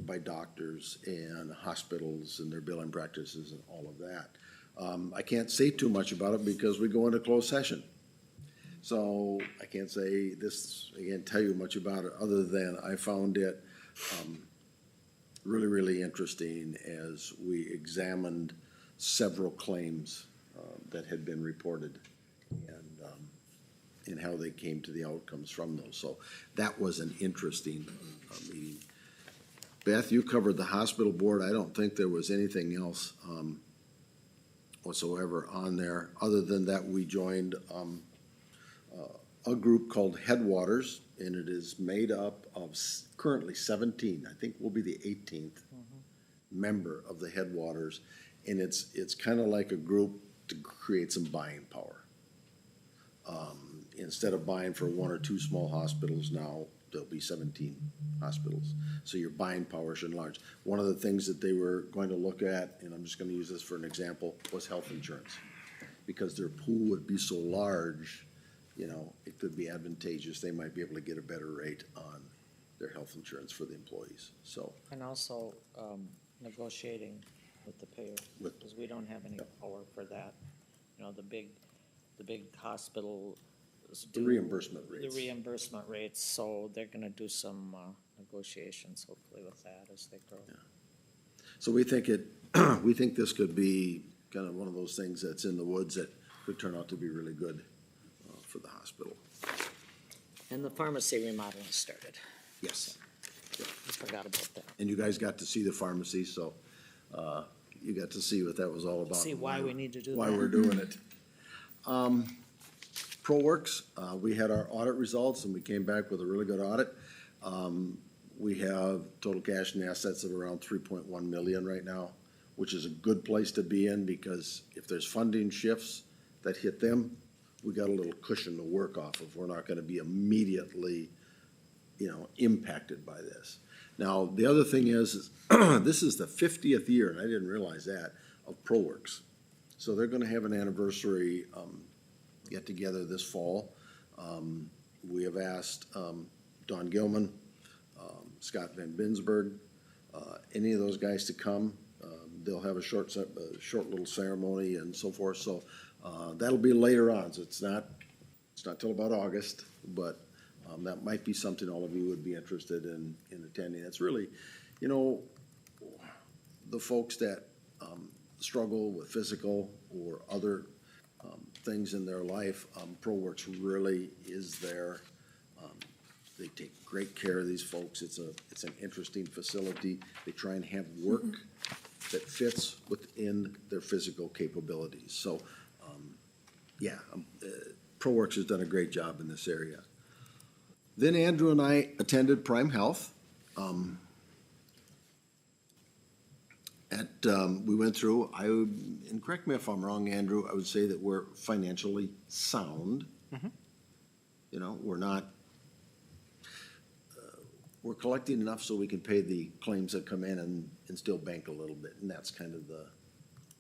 by doctors and hospitals and their billing practices and all of that. I can't say too much about it because we go into closed session. So I can't say this, I can't tell you much about it, other than I found it, really, really interesting as we examined several claims, that had been reported and how they came to the outcomes from those. So that was an interesting, meeting. Beth, you covered the hospital board. I don't think there was anything else, whatsoever on there, other than that we joined, a group called Headwaters, and it is made up of currently 17. I think we'll be the 18th member of the Headwaters, and it's kind of like a group to create some buying power. Instead of buying for one or two small hospitals, now there'll be 17 hospitals. So your buying power should enlarge. One of the things that they were going to look at, and I'm just going to use this for an example, was health insurance. Because their pool would be so large, you know, it could be advantageous. They might be able to get a better rate on their health insurance for the employees, so. And also, negotiating with the payer, because we don't have any power for that. You know, the big hospital. The reimbursement rates. The reimbursement rates, so they're gonna do some, negotiations hopefully with that as they grow. Yeah. So we think we think this could be kind of one of those things that's in the woods that could turn out to be really good, for the hospital. And the pharmacy remodeling started. Yes. I forgot about that. And you guys got to see the pharmacy, so, you got to see what that was all about. See why we need to do that. Why we're doing it. ProWorks, we had our audit results and we came back with a really good audit. We have total cash and assets of around 3.1 million right now, which is a good place to be in because if there's funding shifts that hit them, we got a little cushion to work off of. We're not gonna be immediately, impacted by this. Now, the other thing is this is the 50th year, and I didn't realize that, of ProWorks. So they're gonna have an anniversary, get together this fall. We have asked, Don Gilman, Scott Van Binsberg, any of those guys to come. They'll have a short little ceremony and so forth, so, that'll be later on, so it's not till about August, but, that might be something all of you would be interested in attending. It's really, the folks that, struggle with physical or other, things in their life, ProWorks really is there. They take great care of these folks. It's an interesting facility. They try and have work that fits within their physical capabilities. So, ProWorks has done a great job in this area. Then Andrew and I attended Prime Health. We went through, and correct me if I'm wrong, Andrew, I would say that we're financially sound. We're not, we're collecting enough so we can pay the claims that come in and still bank a little bit, and that's kind of the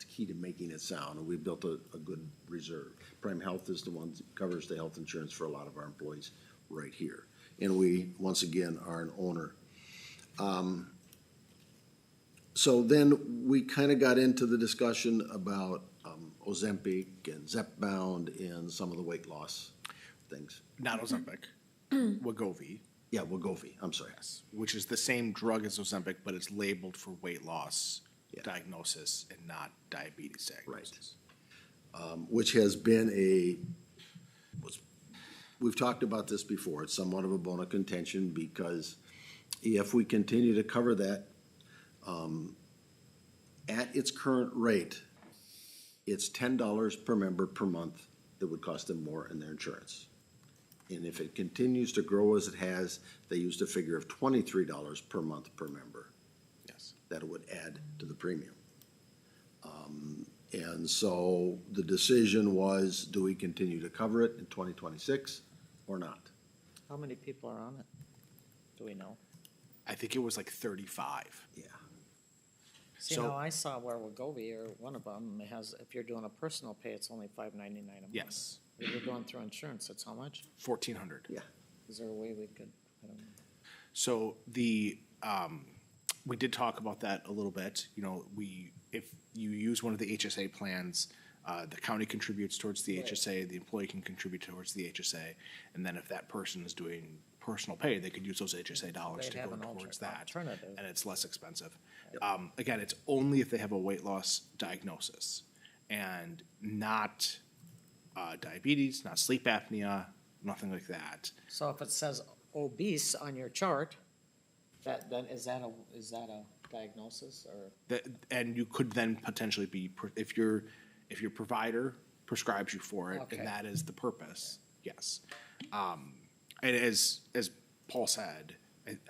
key to making it sound, and we built a good reserve. Prime Health is the one that covers the health insurance for a lot of our employees right here, and we, once again, are an owner. So then we kind of got into the discussion about Ozempic and Zepbound and some of the weight loss things. Not Ozempic, Wegovy. Yeah, Wegovy, I'm sorry. Yes, which is the same drug as Ozempic, but it's labeled for weight loss diagnosis and not diabetes diagnosis. Which has been we've talked about this before, it's somewhat of a bone of contention because if we continue to cover that, at its current rate, it's $10 per member per month that would cost them more in their insurance. And if it continues to grow as it has, they used a figure of $23 per month per member. Yes. That it would add to the premium. And so the decision was, do we continue to cover it in 2026 or not? How many people are on it? Do we know? I think it was like 35. Yeah. See, So- now I saw where Wegovy, or one of them, has, if you're doing a personal pay, it's only $5.99 a month. Yes, If you're going through insurance, it's how much? 1,400. Yeah. Is there a way we could, I don't know. So we did talk about that a little bit. You know, if you use one of the HSA plans, the county contributes towards the HSA, the employee can contribute towards the HSA, and then if that person is doing personal pay, they could use those HSA dollars They'd to have go an towards that, alternative. and it's less expensive. Again, it's only if they have a weight loss diagnosis, and not diabetes, not sleep apnea, nothing like that. So if it says obese on your chart, then is that a diagnosis, or? And you could then potentially be, if your provider prescribes you for it, Okay. and that is the purpose, yes. And as Paul said,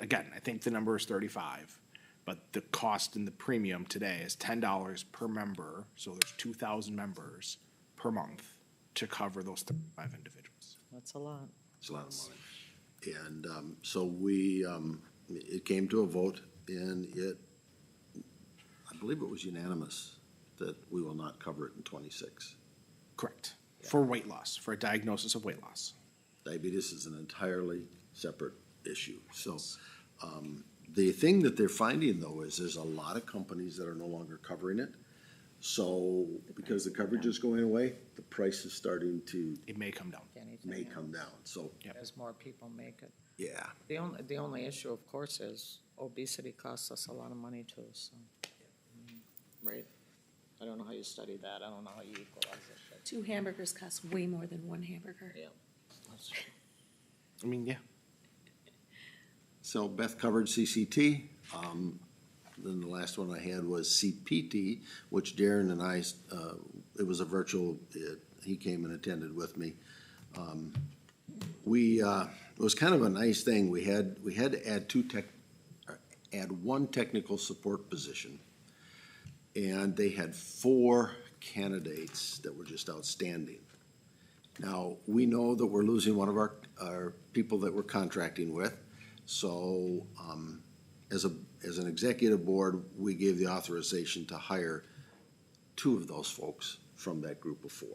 again, I think the number is 35, but the cost and the premium today is $10 per member, so there's 2,000 members per month to cover those 35 individuals. That's a lot. It's a lot of money. And so it came to a vote, and I believe it was unanimous that we will not cover it in 26. Correct. For weight loss, for a diagnosis of weight loss. Diabetes is an entirely separate issue. So the thing that they're finding, though, is there's a lot of companies that are no longer covering it. So because the coverage is going away, the price is starting to, It may come down. may come down. So, As more people make it. yeah. The only issue, of course, is obesity costs us a lot of money too, so. Right? I don't know how you study that, I don't know how you equalize it, but. 2 hamburgers cost way more than 1 hamburger. Yeah. I mean, yeah. So Beth covered CCT. Then the last one I had was CPT, which Darren and I, it was a virtual, he came and attended with me. It was kind of a nice thing. We had to add one technical support position. And they had 4 candidates that were just outstanding. Now, we know that we're losing one of our people that we're contracting with. So, as an executive board, we gave the authorization to hire 2 of those folks from that group of 4.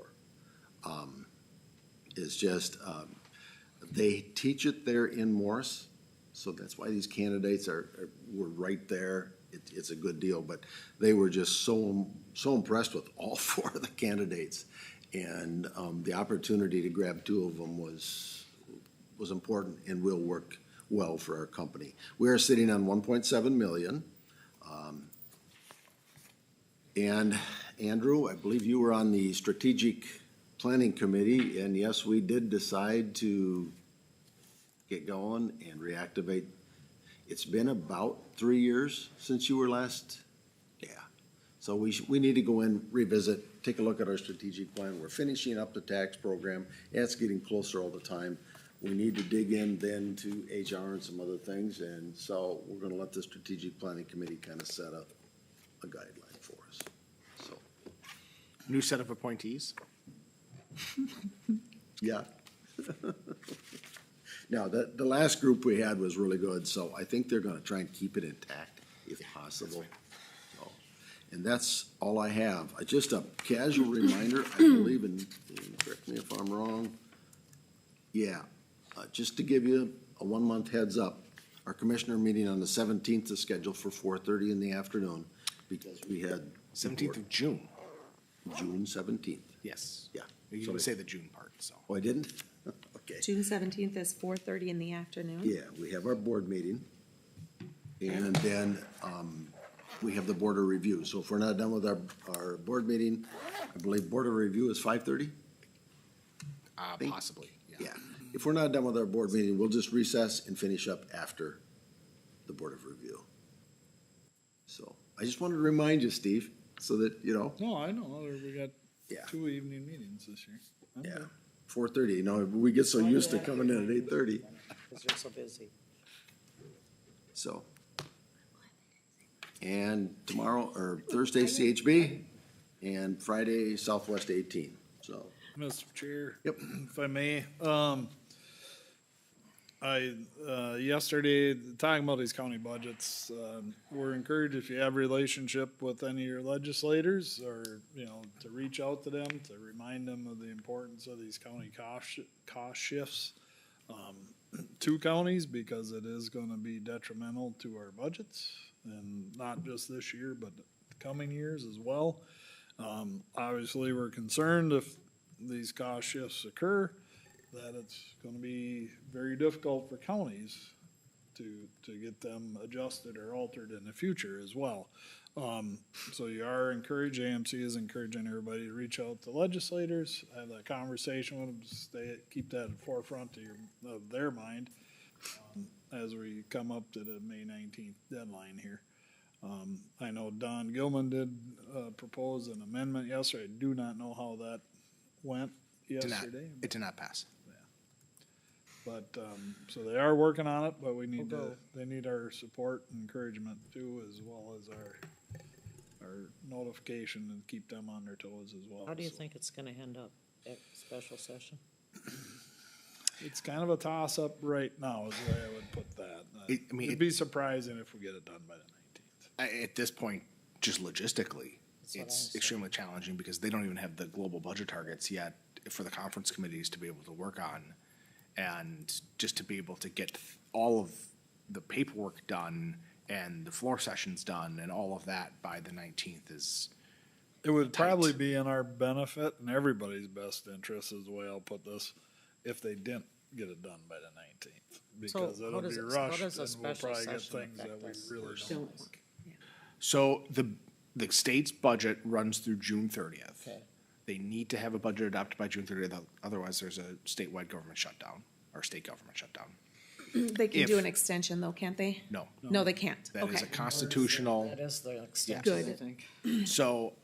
It's just, they teach it there in Morris, so that's why these candidates were right there. It's a good deal, but they were just so impressed with all 4 of the candidates. And the opportunity to grab 2 of them was important and will work well for our company. We are sitting on 1.7 million. And Andrew, I believe you were on the strategic planning committee, and yes, we did decide to get going and reactivate. It's been about 3 years since you were last, yeah. So we need to go in, revisit, take a look at our strategic plan. We're finishing up the tax program. It's getting closer all the time. We need to dig in then to HR and some other things, and so we're gonna let the strategic planning committee kind of set up a guideline for us, so. New set of appointees. Yeah. Now, the last group we had was really good, so I think they're gonna try and keep it intact if possible. So, and that's all I have. Just a casual reminder, I believe, and correct me if I'm wrong. Yeah, just to give you a 1-month heads up, our commissioner meeting on the 17th is scheduled for 4:30 in the afternoon because we had. 17th of June. June 17th. Yes. Yeah. You didn't say the June part, so. Oh, I didn't? Okay. June 17th is 4:30 in the afternoon. Yeah, we have our board meeting. And then, we have the board of review. So if we're not done with our board meeting, I believe board of review is 5:30? Possibly, yeah. Yeah. If we're not done with our board meeting, we'll just recess and finish up after the board of review. So I just wanted to remind you, Steve, so that, you know, No, I know, we got Yeah. 2 evening meetings this year. I'm yeah, good. 4:30, you know, we get so used to coming in at 8:30, Because you're so busy. so. And tomorrow, or Thursday, CHB, and Friday, Southwest 18, so. Mr. Chair. Yep. If I may, Yesterday, talking about these county budgets, we're encouraged if you have relationship with any of your legislators or, to reach out to them, to remind them of the importance of these county cost shifts, to counties, because it is gonna be detrimental to our budgets, and not just this year, but coming years as well. Obviously, we're concerned if these cost shifts occur, that it's gonna be very difficult for counties to get them adjusted or altered in the future as well. So you are encouraged, AMC is encouraging everybody to reach out to legislators, have that conversation with them, keep that at the forefront of their mind, as we come up to the May 19th deadline here. I know Don Gilman did, propose an amendment yesterday. I do not know how that went yesterday. It did not pass. But, so they are working on it, but they need our support and encouragement too, as well as our notification and keep them on their toes as well. How do you So think it's gonna end up at special session? it's kind of a toss-up right now, is the way I would put that. It'd be surprising if we get it done by the 19th. At this point, just logistically, That's what I it's was extremely challenging because they don't even have the global budget targets yet for the conference committees to be able to work on. And just to be able to get all of the paperwork done and the floor sessions done and all of that by the 19th is. It would probably be in our benefit and everybody's best interest, is the way I'll put this, if they didn't get it done by the 19th. Because how it'll does be it- how rushed does a and we'll special probably get session things that affect we us? really don't like. So the state's budget runs through June 30th. Okay. They need to have a budget adopted by June 30th, otherwise there's a statewide government shutdown, or state government shutdown. They can do If- an extension though, can't they? No, No, they can't. that is Okay. a constitutional. That is the extension, I Good. think. So,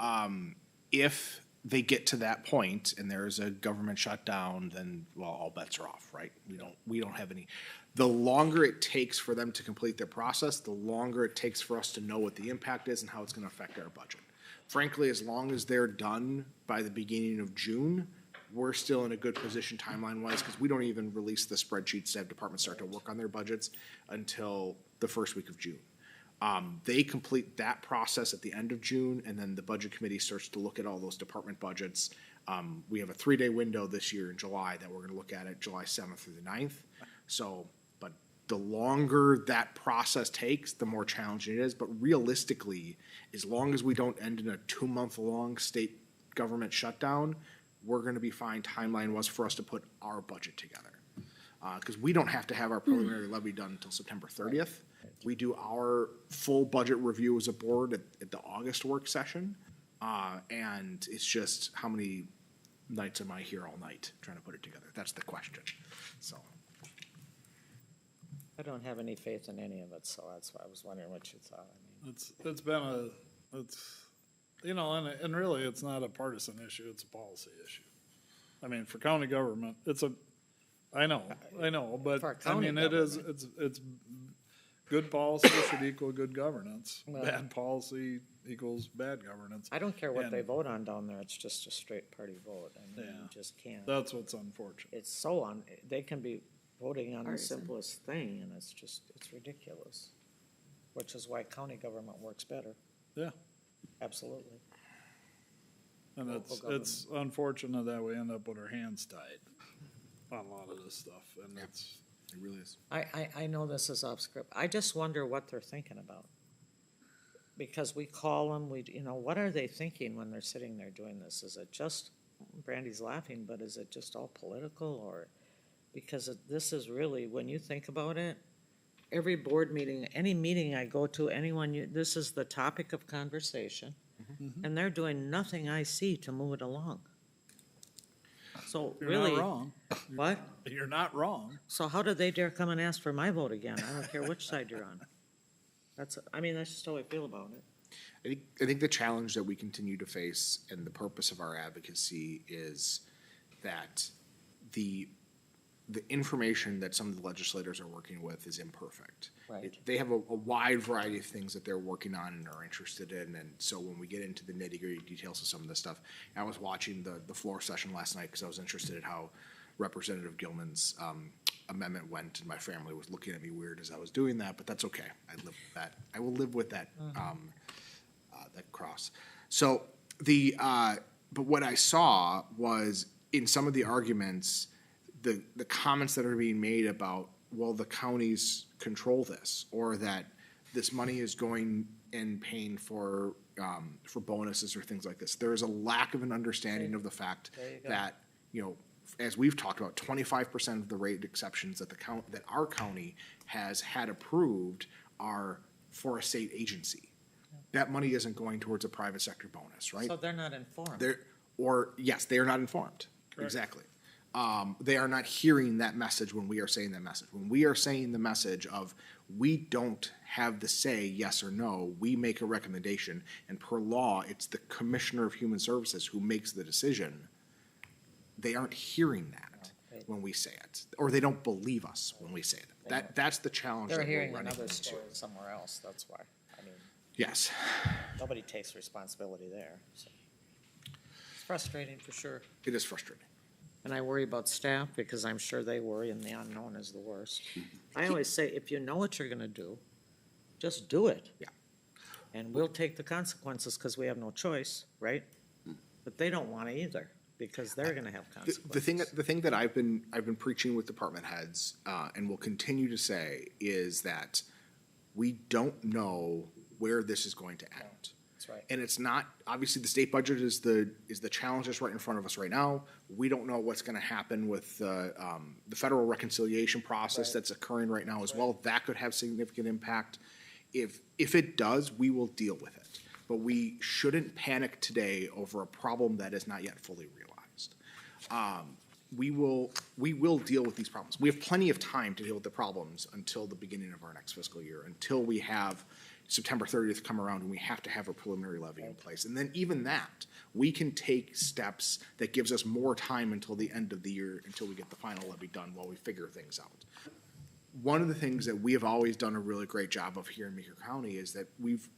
if they get to that point and there is a government shutdown, then, well, all bets are off, right? We don't have any. The longer it takes for them to complete their process, the longer it takes for us to know what the impact is and how it's gonna affect our budget. Frankly, as long as they're done by the beginning of June, we're still in a good position timeline-wise, because we don't even release the spreadsheets to have departments start to work on their budgets until the first week of June. They complete that process at the end of June, and then the budget committee starts to look at all those department budgets. We have a 3-day window this year in July that we're gonna look at it, July 7th through the 9th. So, but the longer that process takes, the more challenging it is. But realistically, as long as we don't end in a 2-month-long state government shutdown, we're gonna be fine timeline-wise for us to put our budget together. Because we don't have to have our preliminary levy done until September 30th. We do our full budget review as a board at the August work session. And it's just, how many nights am I here all night trying to put it together? That's the question, so. I don't have any faith in any of it, so that's why I was wondering what you thought. I mean, It's been and really, it's not a partisan issue, it's a policy issue. I mean, for county government, I know, but, For I county mean, it's good policy should equal good governance. Well- Bad policy equals bad governance. I don't care what they And vote on down there, it's just a straight party vote. I mean, Yeah. you just can't. That's what's unfortunate. It's so they can be voting on the Partisan. simplest thing, and it's ridiculous. Which is why county government works better, Yeah, absolutely. and Local it's unfortunate that we end up with our hands tied on a lot of this stuff, and it's. It really is. I know this is off script, I just wonder what they're thinking about. Because we call them, what are they thinking when they're sitting there doing this? Is it just, Brandy's laughing, but is it just all political, or? Because this is really, when you think about it, every board meeting, any meeting I go to, this is the topic of conversation. And they're doing nothing I see to move it along. So You're really. not wrong. What? You're not wrong. So how did they dare come and ask for my vote again? I don't care which side you're on. That's just how I feel about it. I think the challenge that we continue to face and the purpose of our advocacy is that the information that some of the legislators are working with is imperfect. Right. They have a wide variety of things that they're working on and are interested in, and so when we get into the nitty-gritty details of some of this stuff, I was watching the floor session last night because I was interested in how Representative Gilman's, amendment went, and my family was looking at me weird as I was doing that, but that's okay. I live with that. I will live with that, that cross. So but what I saw was in some of the arguments, the comments that are being made about, well, the counties control this, or that this money is going and paying for bonuses or things like this. There is a lack of an understanding of the fact that, as we've talked about, 25% of the rate exceptions that that our county has had approved are for a state agency. That money isn't going towards a private sector bonus, right? So they're not informed. Yes, they are not informed. Correct. Exactly. They are not hearing that message when we are saying that message. When we are saying the message of, we don't have the say yes or no, we make a recommendation, and per law, it's the Commissioner of Human Services who makes the decision. They aren't hearing that when we say it, or they don't believe us when we say it. That's the challenge They're that we're hearing running another into. story somewhere else, that's why. I mean, Yes. nobody takes responsibility there, so. It's frustrating for sure. It is frustrating. And I worry about staff because I'm sure they worry, and the unknown is the worst. I always say, if you know what you're gonna do, just do it. Yeah. And we'll take the consequences because we have no choice, right? But they don't wanna either, because they're gonna have consequences. The thing that I've been preaching with department heads, and will continue to say, is that we don't know where this is going to end. That's right. And it's not, obviously, the state budget is the challenge that's right in front of us right now. We don't know what's gonna happen with the federal reconciliation process that's occurring right now as well. That could have significant impact. If it does, we will deal with it. But we shouldn't panic today over a problem that is not yet fully realized. We will deal with these problems. We have plenty of time to deal with the problems until the beginning of our next fiscal year, until we have September 30th come around and we have to have a preliminary levy in place. And then even that, we can take steps that gives us more time until the end of the year, until we get the final levy done while we figure things out. One of the things that we have always done a really great job of here in Meeker County is that we've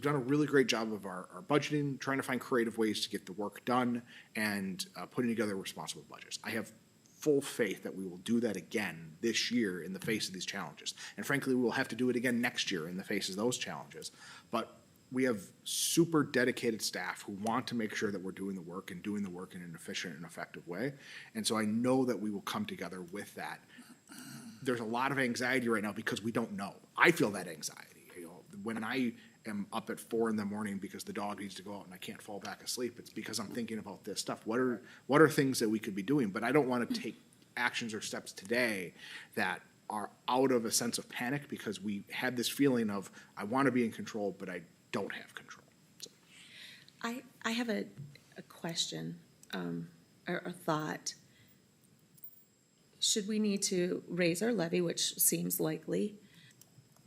done a really great job of our budgeting, trying to find creative ways to get the work done, and putting together responsible budgets. I have full faith that we will do that again this year in the face of these challenges. And frankly, we will have to do it again next year in the face of those challenges. But we have super dedicated staff who want to make sure that we're doing the work and doing the work in an efficient and effective way. And so I know that we will come together with that. There's a lot of anxiety right now because we don't know. I feel that anxiety. When I am up at 4 a.m. because the dog needs to go out and I can't fall back asleep, it's because I'm thinking about this stuff. What are things that we could be doing? But I don't want to take actions or steps today that are out of a sense of panic, because we had this feeling of, I want to be in control, but I don't have control. So. I have a question, or a thought. Should we need to raise our levy, which seems likely?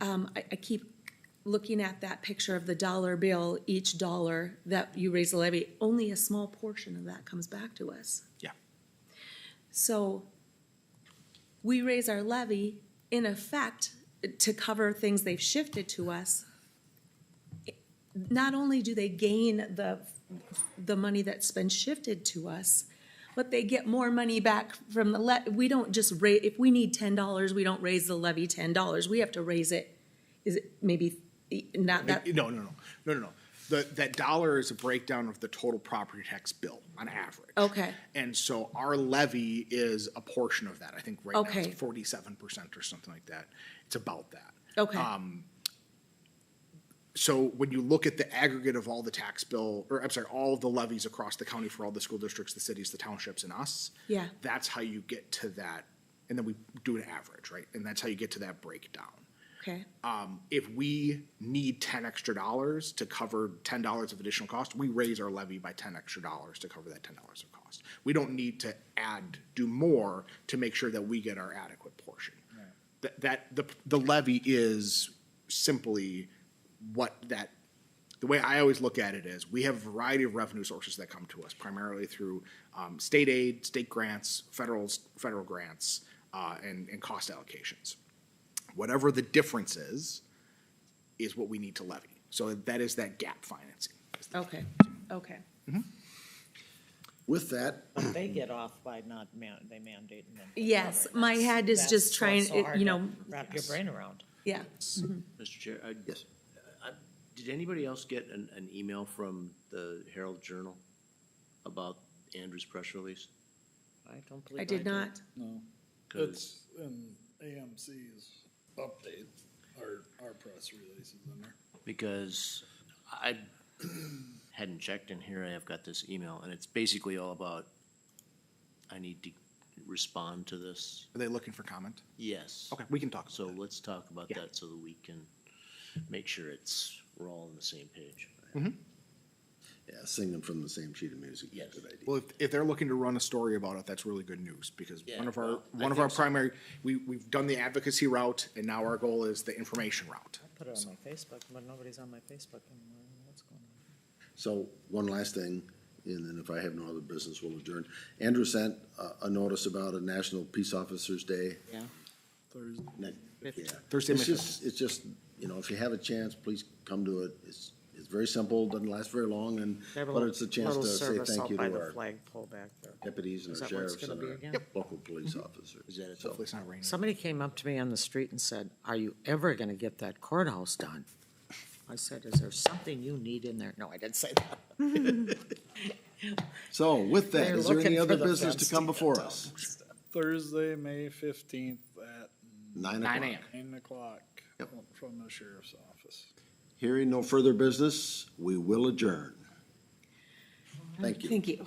I keep looking at that picture of the dollar bill. Each dollar that you raise the levy, only a small portion of that comes back to us. Yeah. So we raise our levy, in effect, to cover things they've shifted to us. Not only do they gain the money that's been shifted to us, but they get more money back from the we don't just raise, if we need $10, we don't raise the levy $10. We have to raise it, is it maybe not that? No. That dollar is a breakdown of the total property tax bill on average. Okay. And so our levy is a portion of that. I think right now it's 47% or something like that. It's about that. Okay. So when you look at the aggregate of all the tax bill, or I'm sorry, all the levies across the county for all the school districts, the cities, the townships, and us, Yeah. that's how you get to that. And then we do an average, right? And that's how you get to that breakdown. Okay. If we need $10 extra to cover $10 of additional cost, we raise our levy by $10 extra to cover that $10 of cost. We don't need to do more to make sure that we get our adequate portion. Right. The levy is simply the way I always look at it is, we have a variety of revenue sources that come to us, primarily through state aid, state grants, federal grants, and cost allocations. Whatever the difference is what we need to levy. So that is that gap financing. Okay. Okay. With With that, But they get off by not they mandating them. Yes, my head is just trying, you know, Wrap your brain around. yeah. Mr. Chair, yes, did anybody else get an email from the Herald Journal about Andrew's press release? I don't believe I did not. No, 'Cause- it's in AMC's update, our press release is in there. Because I hadn't checked, and here I have got this email, and it's basically all about, I need to respond to this. Are they looking for comment? Yes. Okay, we can talk. So let's talk about Yeah. that so that we can make sure we're all on the same page. yeah, singing from the same sheet of music, is a Yes. good idea. Well, if they're looking to run a story about it, that's really good news, because Yeah, one of our, well, I one of our think so. primary, we've done the advocacy route, and now our goal is the information route. Put it on my Facebook, but nobody's on my Facebook anymore. What's going on? So, one last thing, and then if I have no other business, we'll adjourn. Andrew sent a notice about a National Peace Officers Day. Yeah. Thursday. Yeah. Thursday, It's May it's just, you know, if you have a chance, please come to it. It's very simple, doesn't last very long, but it's a chance to say thank you to our Flagpole back there. deputies and Is our that what it's sheriffs gonna and be our again? local police officers. Is that it? So, Hopefully it's not raining. Somebody came up to me on the street and said, "Are you ever gonna get that courthouse done?" I said, "Is there something you need in there?" No, I didn't say that. So with that, They're is there any looking other for the business to fence come to before get us? Thursday, May 15th at 9 9 o'clock. a.m. 9 o'clock Yep. from the sheriff's office. Hearing no further business, we will adjourn. Thank you. Thank you.